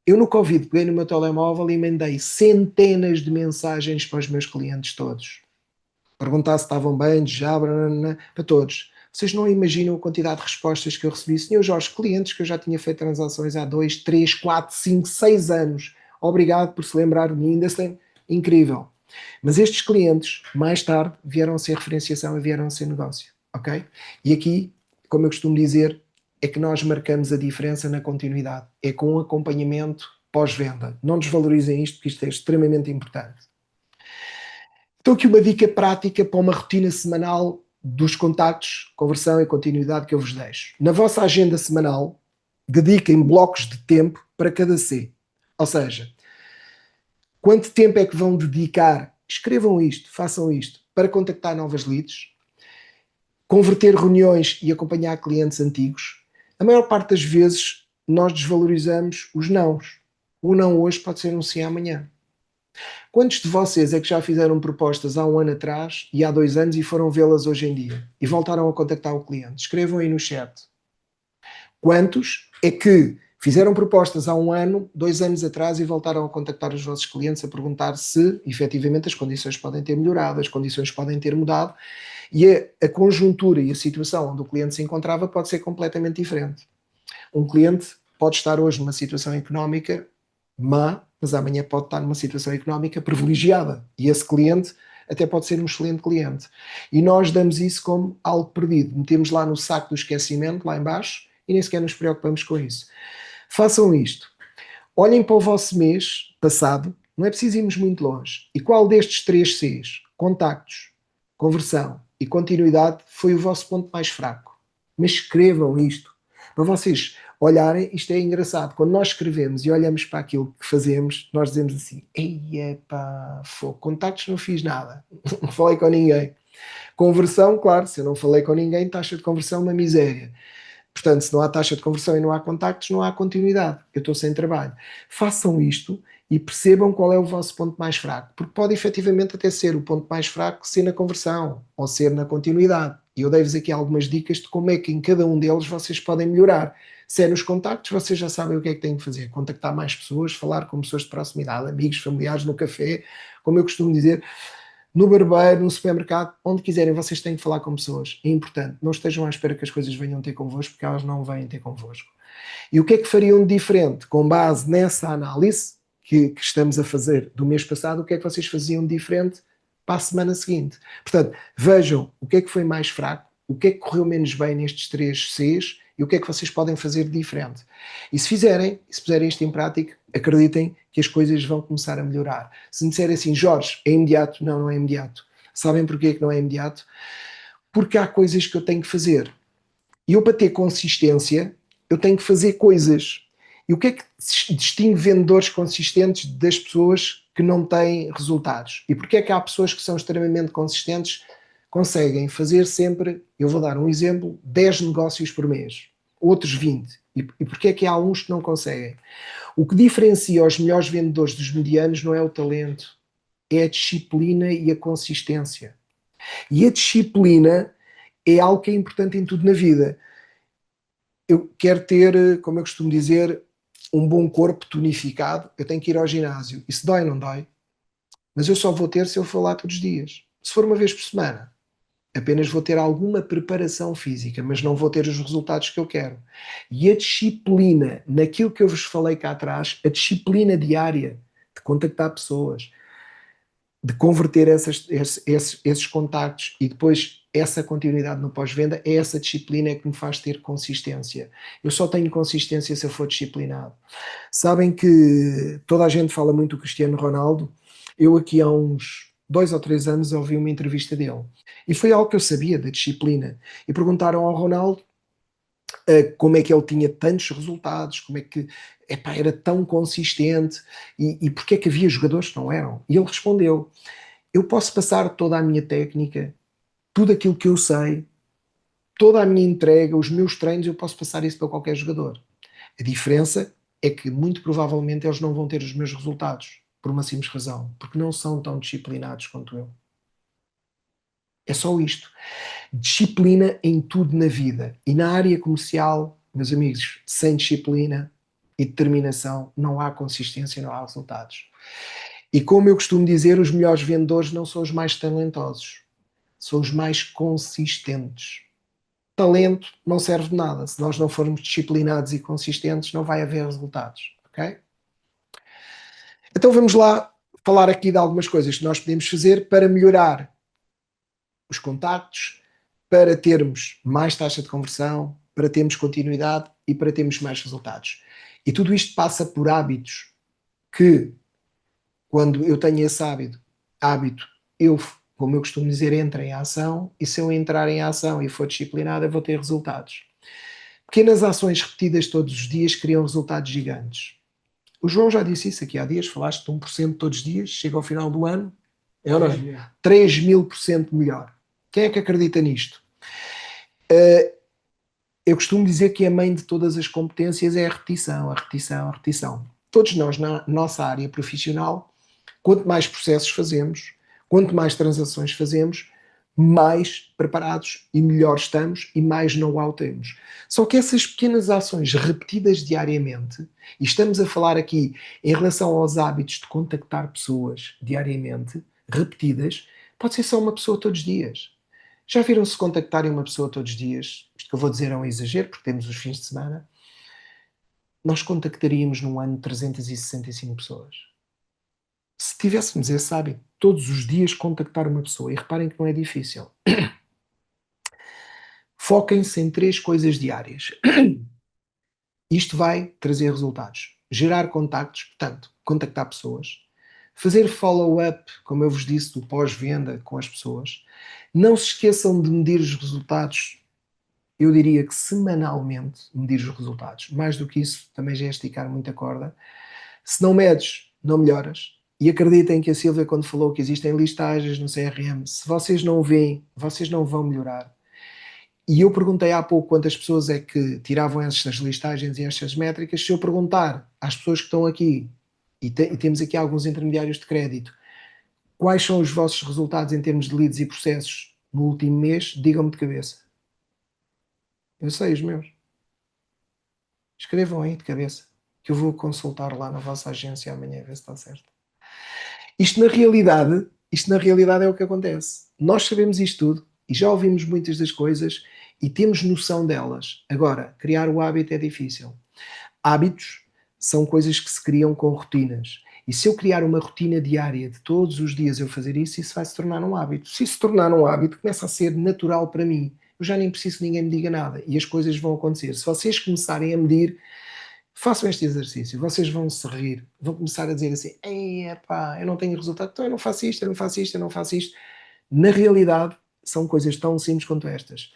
[SPEAKER 1] Eu no Covid peguei no meu telemóvel e mandei centenas de mensagens para os meus clientes todos. Perguntar se estavam bem, já, para todos. Vocês não imaginam a quantidade de respostas que eu recebi. Senhor Jorge, clientes que eu já tinha feito transações há 2, 3, 4, 5, 6 anos. Obrigado por se lembrar de mim. Ainda se lembra. Incrível. Mas estes clientes, mais tarde, vieram a ser referenciação e vieram a ser negócio. Ok? E aqui, como eu costumo dizer, é que nós marcamos a diferença na continuidade. É com acompanhamento pós-venda. Não desvalorizem isto, porque isto é extremamente importante. Então aqui uma dica prática para uma rotina semanal dos contactos, conversão e continuidade que eu vos deixo. Na vossa agenda semanal, dediquem blocos de tempo para cada C. Ou seja, quanto tempo é que vão dedicar, escrevam isto, façam isto, para contactar novas leads, converter reuniões e acompanhar clientes antigos. A maior parte das vezes nós desvalorizamos os nãos. O não hoje pode ser um sim amanhã. Quantos de vocês é que já fizeram propostas há um ano atrás e há 2 anos e foram vê-las hoje em dia? E voltaram a contactar o cliente? Escrevam aí no chat. Quantos é que fizeram propostas há 1 ano, 2 anos atrás e voltaram a contactar os vossos clientes a perguntar se, efetivamente, as condições podem ter melhorado, as condições podem ter mudado e a conjuntura e a situação onde o cliente se encontrava pode ser completamente diferente. Um cliente pode estar hoje numa situação económica má, mas amanhã pode estar numa situação económica privilegiada. E esse cliente até pode ser um excelente cliente. E nós damos isso como algo perdido. Metemos lá no saco do esquecimento, lá embaixo, e nem sequer nos preocupamos com isso. Façam isto. Olhem para o vosso mês passado, não é preciso irmos muito longe. E qual destes 3 Cs, contactos, conversão e continuidade, foi o vosso ponto mais fraco? Mas escrevam isto. Para vocês olharem, isto é engraçado. Quando nós escrevemos e olhamos para aquilo que fazemos, nós dizemos assim: ei, pá, contactos não fiz nada, não falei com ninguém. Conversão, claro, se eu não falei com ninguém, taxa de conversão uma miséria. Portanto, se não há taxa de conversão e não há contactos, não há continuidade. Eu estou sem trabalho. Façam isto e percebam qual é o vosso ponto mais fraco. Porque pode efetivamente até ser o ponto mais fraco ser na conversão ou ser na continuidade. E eu dei-vos aqui algumas dicas de como é que em cada um deles vocês podem melhorar. Se é nos contactos, vocês já sabem o que é que têm que fazer. Contactar mais pessoas, falar com pessoas de proximidade, amigos, familiares, no café, como eu costumo dizer, no barbeiro, no supermercado, onde quiserem, vocês têm que falar com pessoas. É importante. Não estejam à espera que as coisas venham ter convosco, porque elas não vêm ter convosco. E o que é que fariam de diferente? Com base nessa análise que estamos a fazer do mês passado, o que é que vocês faziam de diferente para a semana seguinte? Portanto, vejam o que é que foi mais fraco, o que é que correu menos bem nestes 3 Cs e o que é que vocês podem fazer de diferente. E se fizerem, e se puserem isto em prática, acreditem que as coisas vão começar a melhorar. Se me disserem assim, Jorge, é imediato? Não, não é imediato. Sabem porquê que não é imediato? Porque há coisas que eu tenho que fazer. E eu, para ter consistência, eu tenho que fazer coisas. E o que é que distingue vendedores consistentes das pessoas que não têm resultados? E porquê é que há pessoas que são extremamente consistentes, conseguem fazer sempre, eu vou dar um exemplo, 10 negócios por mês, outros 20. E porquê é que há uns que não conseguem? O que diferencia os melhores vendedores dos medianos não é o talento, é a disciplina e a consistência. E a disciplina é algo que é importante em tudo na vida. Eu quero ter, como eu costumo dizer, um bom corpo tonificado, eu tenho que ir ao ginásio. Isso dói, não dói? Mas eu só vou ter se eu for lá todos os dias. Se for uma vez por semana, apenas vou ter alguma preparação física, mas não vou ter os resultados que eu quero. E a disciplina, naquilo que eu vos falei cá atrás, a disciplina diária de contactar pessoas, de converter esses contactos e depois essa continuidade no pós-venda, é essa disciplina que me faz ter consistência. Eu só tenho consistência se eu for disciplinado. Sabem que toda a gente fala muito do Cristiano Ronaldo. Eu aqui há uns 2 ou 3 anos ouvi uma entrevista dele. E foi algo que eu sabia da disciplina. E perguntaram ao Ronaldo como é que ele tinha tantos resultados, como é que era tão consistente e porque é que havia jogadores que não eram. E ele respondeu: eu posso passar toda a minha técnica, tudo aquilo que eu sei, toda a minha entrega, os meus treinos, eu posso passar isso para qualquer jogador. A diferença é que muito provavelmente eles não vão ter os meus resultados, por uma simples razão, porque não são tão disciplinados quanto eu. É só isto. Disciplina em tudo na vida. E na área comercial, meus amigos, sem disciplina e determinação não há consistência, não há resultados. E como eu costumo dizer, os melhores vendedores não são os mais talentosos, são os mais consistentes. Talento não serve de nada. Se nós não formos disciplinados e consistentes, não vai haver resultados. Ok? Então vamos lá falar aqui de algumas coisas que nós podemos fazer para melhorar os contactos, para termos mais taxa de conversão, para termos continuidade e para termos mais resultados. E tudo isto passa por hábitos que, quando eu tenho esse hábito, eu, como eu costumo dizer, entro em ação, e se eu entrar em ação e for disciplinado, eu vou ter resultados. Pequenas ações repetidas todos os dias criam resultados gigantes. O João já disse isso aqui há dias, falaste de 1% todos os dias, chega ao final do ano, é ou não é? 3.000% melhor. Quem é que acredita nisto? Eu costumo dizer que a mãe de todas as competências é a repetição, a repetição, a repetição. Todos nós, na nossa área profissional, quanto mais processos fazemos, quanto mais transações fazemos, mais preparados e melhor estamos e mais know-how temos. Só que essas pequenas ações repetidas diariamente, e estamos a falar aqui em relação aos hábitos de contactar pessoas diariamente, repetidas, pode ser só uma pessoa todos os dias. Já viram se contactarem uma pessoa todos os dias? Isto que eu vou dizer é um exagero, porque temos os fins de semana. Nós contactaríamos num ano 365 pessoas. Se tivéssemos esse hábito, todos os dias contactar uma pessoa, e reparem que não é difícil. Foquem-se em 3 coisas diárias. Isto vai trazer resultados. Gerar contactos, portanto, contactar pessoas. Fazer follow-up, como eu vos disse, do pós-venda com as pessoas. Não se esqueçam de medir os resultados. Eu diria que semanalmente medir os resultados. Mais do que isso, também já é esticar muita corda. Se não medes, não melhoras. E acreditem que a Silvia, quando falou que existem listagens no CRM, se vocês não veem, vocês não vão melhorar. E eu perguntei há pouco quantas pessoas é que tiravam estas listagens e estas métricas. Se eu perguntar às pessoas que estão aqui, e temos aqui alguns intermediários de crédito, quais são os vossos resultados em termos de leads e processos no último mês, digam-me de cabeça. Eu sei os meus. Escrevam aí de cabeça, que eu vou consultar lá na vossa agência amanhã a ver se está certo. Isto na realidade é o que acontece. Nós sabemos isto tudo e já ouvimos muitas das coisas e temos noção delas. Agora, criar o hábito é difícil. Hábitos são coisas que se criam com rotinas. E se eu criar uma rotina diária de todos os dias eu fazer isso, isso vai se tornar um hábito. Se isso se tornar um hábito, começa a ser natural para mim. Eu já nem preciso que ninguém me diga nada e as coisas vão acontecer. Se vocês começarem a medir, façam este exercício, vocês vão se rir, vão começar a dizer assim: epá, eu não tenho resultado, então eu não faço isto, eu não faço isto, eu não faço isto. Na realidade, são coisas tão simples quanto estas.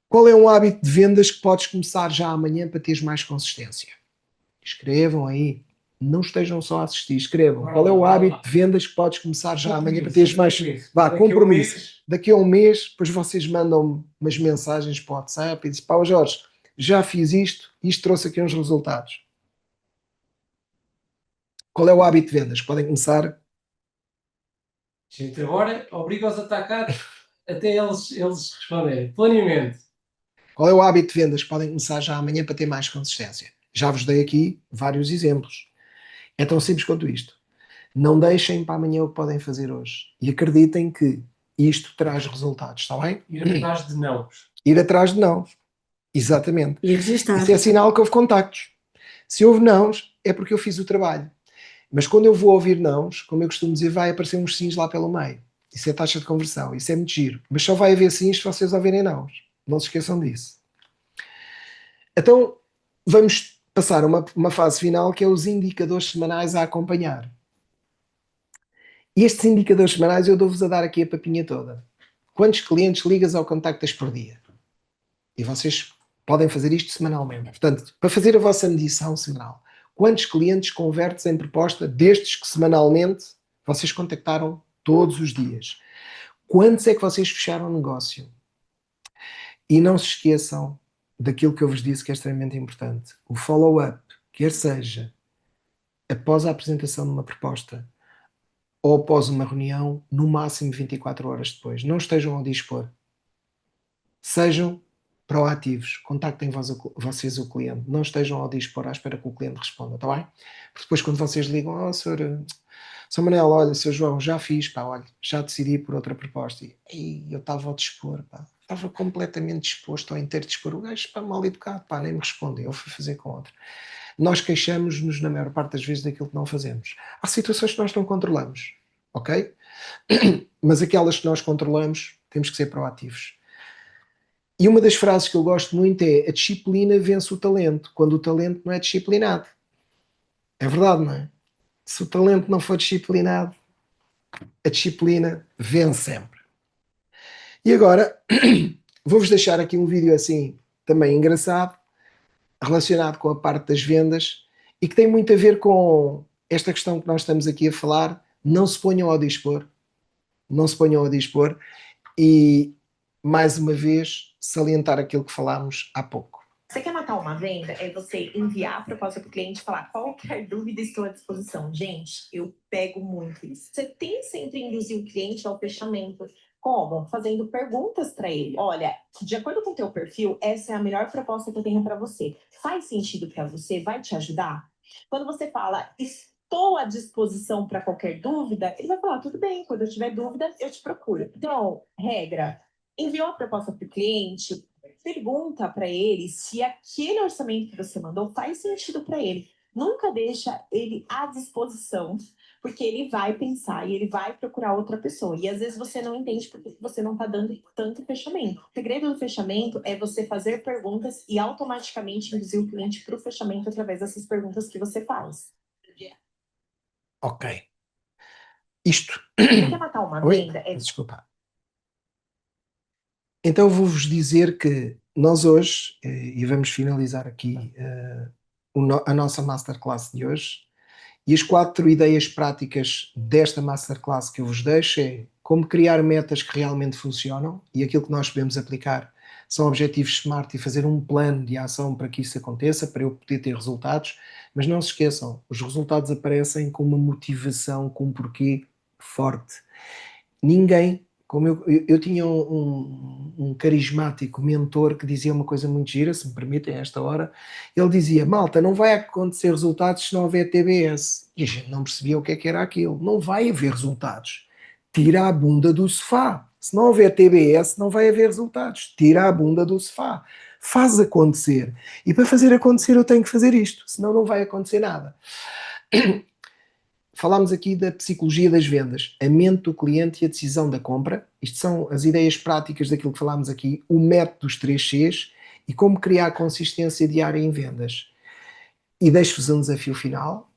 [SPEAKER 1] Qual é um hábito de vendas que podes começar já amanhã para teres mais consistência? Escrevam aí. Não estejam só a assistir, escrevam. Qual é o hábito de vendas que podes começar já amanhã para teres mais... Vá, compromisso. Daqui a um mês, depois vocês mandam umas mensagens para o WhatsApp e dizem: pá, Jorge, já fiz isto trouxe aqui uns resultados. Qual é o hábito de vendas? Podem começar.
[SPEAKER 2] Gente, agora obriga-os a atacar até eles responderem. Planeamento.
[SPEAKER 1] Qual é o hábito de vendas que podem começar já amanhã para ter mais consistência? Já vos dei aqui vários exemplos. É tão simples quanto isto. Não deixem para amanhã o que podem fazer hoje. E acreditem que isto traz resultados, está bem?
[SPEAKER 2] Ir atrás de nãos.
[SPEAKER 1] Ir atrás de nãos. Exatamente.
[SPEAKER 3] E registar.
[SPEAKER 1] Isso é sinal que houve contactos. Se houve nãos, é porque eu fiz o trabalho. Mas quando eu vou ouvir nãos, como eu costumo dizer, vai aparecer uns sims lá pelo meio. Isso é taxa de conversão, isso é muito giro. Mas só vai haver sims se vocês ouvirem nãos. Não se esqueçam disso. Então, vamos passar a uma fase final, que é os indicadores semanais a acompanhar. E estes indicadores semanais eu dou-vos a dar aqui a papinha toda. Quantos clientes ligas ou contactas por dia? E vocês podem fazer isto semanalmente. Portanto, para fazer a vossa medição semanal, quantos clientes convertes em proposta destes que semanalmente vocês contactaram todos os dias? Quantos é que vocês fecharam negócio? E não se esqueçam daquilo que eu vos disse que é extremamente importante. O follow-up, quer seja após a apresentação de uma proposta ou após uma reunião, no máximo 24 horas depois. Não estejam ao dispor. Sejam proativos. Contactem vocês o cliente. Não estejam ao dispor à espera que o cliente responda, está bem? Porque depois quando vocês ligam, Sr. Manel, olha, Sr. João, já fiz, pá, olha, já decidi por outra proposta. E eu estava ao dispor, pá. Estava completamente disposto, ao inteiro dispor. O gajo, pá, mal educado, pá, nem me respondeu. Eu fui fazer com outra. Nós queixamos-nos, na maior parte das vezes, daquilo que não fazemos. Há situações que nós não controlamos, ok? Mas aquelas que nós controlamos, temos que ser proativos. E uma das frases que eu gosto muito é: a disciplina vence o talento, quando o talento não é disciplinado. É verdade, não é? Se o talento não for disciplinado, a disciplina vence sempre. E agora, vou-vos deixar aqui um vídeo assim, também engraçado, relacionado com a parte das vendas e que tem muito a ver com esta questão que nós estamos aqui a falar. Não se ponham ao dispor. Não se ponham ao dispor. E, mais uma vez, salientar aquilo que falámos há pouco.
[SPEAKER 5] Você quer matar uma venda? É você enviar a proposta para o cliente e falar: qualquer dúvida, estou à disposição. Gente, eu pego muito isso. Você tem sempre induzir o cliente ao fechamento. Como? Fazendo perguntas para ele. Olha, de acordo com o teu perfil, essa é a melhor proposta que eu tenho para você. Faz sentido para você? Vai te ajudar? Quando você fala: estou à disposição para qualquer dúvida, ele vai falar: tudo bem, quando eu tiver dúvida, eu te procuro. Então, regra, enviou a proposta para o cliente, pergunta para ele se aquele orçamento que você mandou faz sentido para ele. Nunca deixa ele à disposição, porque ele vai pensar e ele vai procurar outra pessoa. E às vezes você não entende porque você não está dando tanto fechamento. O segredo do fechamento é você fazer perguntas e automaticamente induzir o cliente para o fechamento através dessas perguntas que você faz.
[SPEAKER 1] Ok. Isto.
[SPEAKER 5] Você quer matar uma
[SPEAKER 1] Oi?
[SPEAKER 5] venda?
[SPEAKER 1] Desculpa. Então vou-vos dizer que nós hoje, e vamos finalizar aqui a nossa Masterclass de hoje, e as 4 ideias práticas desta Masterclass que eu vos deixo é como criar metas que realmente funcionam, e aquilo que nós podemos aplicar são objetivos SMART e fazer um plano de ação para que isso aconteça, para eu poder ter resultados. Mas não se esqueçam, os resultados aparecem com uma motivação, com um porquê forte. Ninguém, como eu tinha um carismático mentor que dizia uma coisa muito gira, se me permitem, a esta hora. Ele dizia: malta, não vai acontecer resultados se não houver TBS. E a gente não percebia o que é que era aquilo. Não vai haver resultados. Tira a bunda do sofá. Se não houver TBS, não vai haver resultados. Tira a bunda do sofá. Faz acontecer. E para fazer acontecer eu tenho que fazer isto, senão não vai acontecer nada. Falámos aqui da psicologia das vendas, a mente do cliente e a decisão da compra. Isto são as ideias práticas daquilo que falámos aqui, o método dos 3 Cs e como criar consistência diária em vendas. E deixo-vos um desafio final.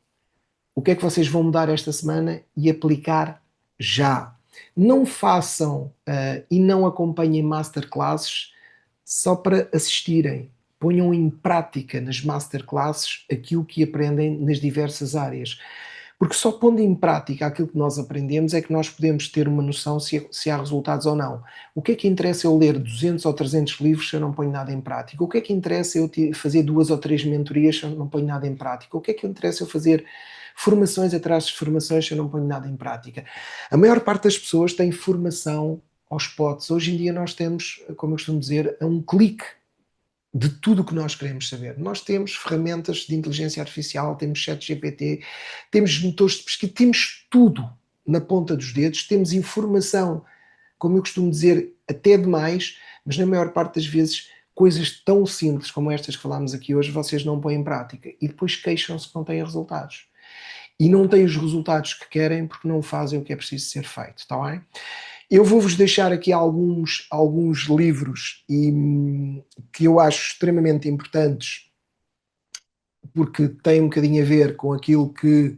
[SPEAKER 1] O que é que vocês vão mudar esta semana e aplicar já? Não façam e não acompanhem masterclasses só para assistirem. Ponham em prática nas masterclasses aquilo que aprendem nas diversas áreas. Porque só pondo em prática aquilo que nós aprendemos é que nós podemos ter uma noção se há resultados ou não. O que é que interessa eu ler 200 ou 300 livros se eu não ponho nada em prática? O que é que interessa eu fazer 2 ou 3 mentorias se eu não ponho nada em prática? O que é que interessa eu fazer formações atrás de formações se eu não ponho nada em prática? A maior parte das pessoas tem formação aos potes. Hoje em dia nós temos, como eu costumo dizer, a um clique de tudo o que nós queremos saber. Nós temos ferramentas de inteligência artificial, temos ChatGPT, temos motores de pesquisa, temos tudo na ponta dos dedos, temos informação, como eu costumo dizer, até demais, mas na maior parte das vezes coisas tão simples como estas que falámos aqui hoje vocês não põem em prática e depois queixam-se que não têm resultados. e não têm os resultados que querem porque não fazem o que é preciso ser feito, está bem? Eu vou-vos deixar aqui alguns livros que eu acho extremamente importantes, porque têm um bocadinho a ver com aquilo que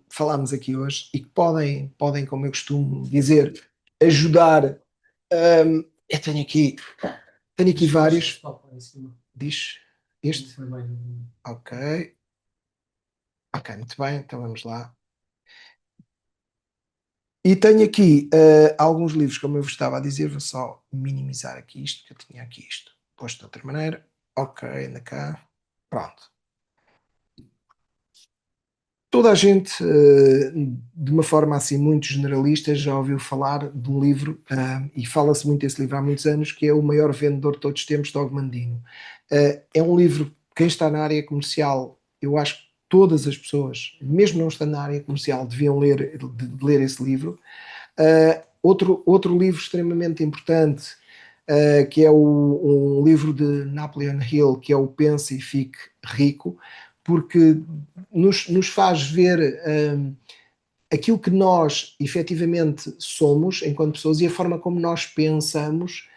[SPEAKER 1] falámos aqui hoje e que podem, como eu costumo dizer, ajudar. Eu tenho aqui vários. Diz este? Ok. Ok, muito bem, então vamos lá. E tenho aqui alguns livros, como eu vos estava a dizer, vou só minimizar aqui isto, que eu tinha aqui isto posto de outra maneira. Ok, anda cá. Pronto. Toda a gente, de uma forma assim muito generalista, já ouviu falar de um livro, e fala-se muito desse livro há muitos anos, que é O Maior Vendedor de Todos os Tempos, de Og Mandino. É um livro, quem está na área comercial, eu acho que todas as pessoas, mesmo não estando na área comercial, deviam ler esse livro. Outro livro extremamente importante, que é um livro de Napoleon Hill, que é o Pense e Fique Rico, porque nos faz ver aquilo que nós efetivamente somos enquanto pessoas e a forma como nós pensamos,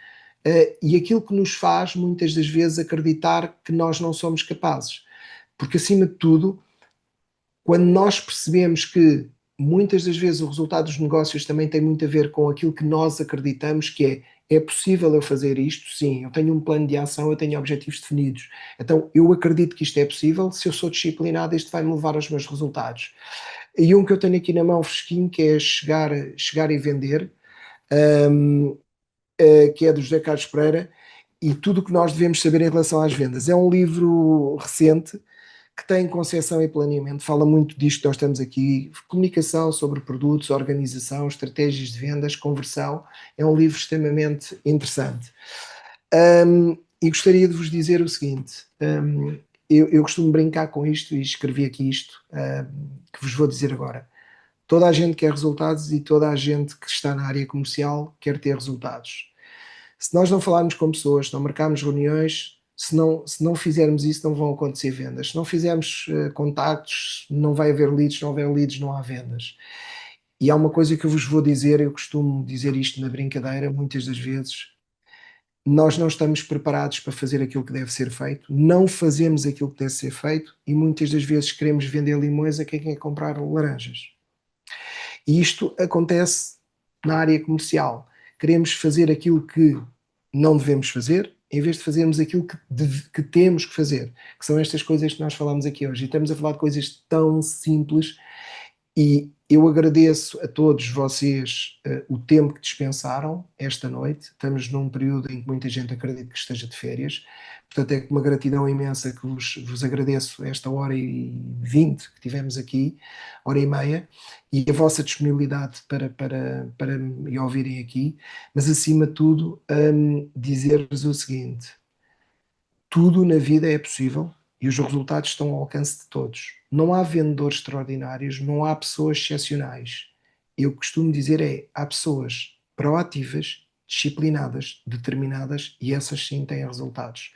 [SPEAKER 1] e aquilo que nos faz muitas das vezes acreditar que nós não somos capazes. Porque acima de tudo, quando nós percebemos que muitas das vezes o resultado dos negócios também tem muito a ver com aquilo que nós acreditamos que é possível eu fazer isto? Sim, eu tenho um plano de ação, eu tenho objetivos definidos. Então, eu acredito que isto é possível, se eu sou disciplinado, isto vai-me levar aos meus resultados. E um que eu tenho aqui na mão fresquinho, que é Chegar e Vender, que é do José Carlos Pereira, e tudo o que nós devemos saber em relação às vendas. É um livro recente, que tem concepção e planeamento, fala muito disto que nós estamos aqui, comunicação sobre produtos, organização, estratégias de vendas, conversão. É um livro extremamente interessante. E gostaria de vos dizer o seguinte, eu costumo brincar com isto e escrevi aqui isto, que vos vou dizer agora. Toda a gente quer resultados e toda a gente que está na área comercial quer ter resultados. Se nós não falarmos com pessoas, se não marcarmos reuniões, se não fizermos isso, não vão acontecer vendas. Se não fizermos contactos, não vai haver leads, não houver leads, não há vendas. E há uma coisa que eu vos vou dizer, eu costumo dizer isto na brincadeira, muitas das vezes, nós não estamos preparados para fazer aquilo que deve ser feito, não fazemos aquilo que deve ser feito e muitas das vezes queremos vender limões a quem quer comprar laranjas. E isto acontece na área comercial. Queremos fazer aquilo que não devemos fazer, em vez de fazermos aquilo que temos que fazer, que são estas coisas que nós falamos aqui hoje. E estamos a falar de coisas tão simples, e eu agradeço a todos vocês o tempo que dispensaram esta noite. Estamos num período em que muita gente acredita que esteja de férias, portanto é com uma gratidão imensa que vos agradeço esta hora e 20 que tivemos aqui, hora e meia, e a vossa disponibilidade para me ouvirem aqui, mas acima de tudo dizer-vos o seguinte: tudo na vida é possível e os resultados estão ao alcance de todos. Não há vendedores extraordinários, não há pessoas excepcionais. Eu costumo dizer há pessoas proativas, disciplinadas, determinadas, e essas sim têm resultados.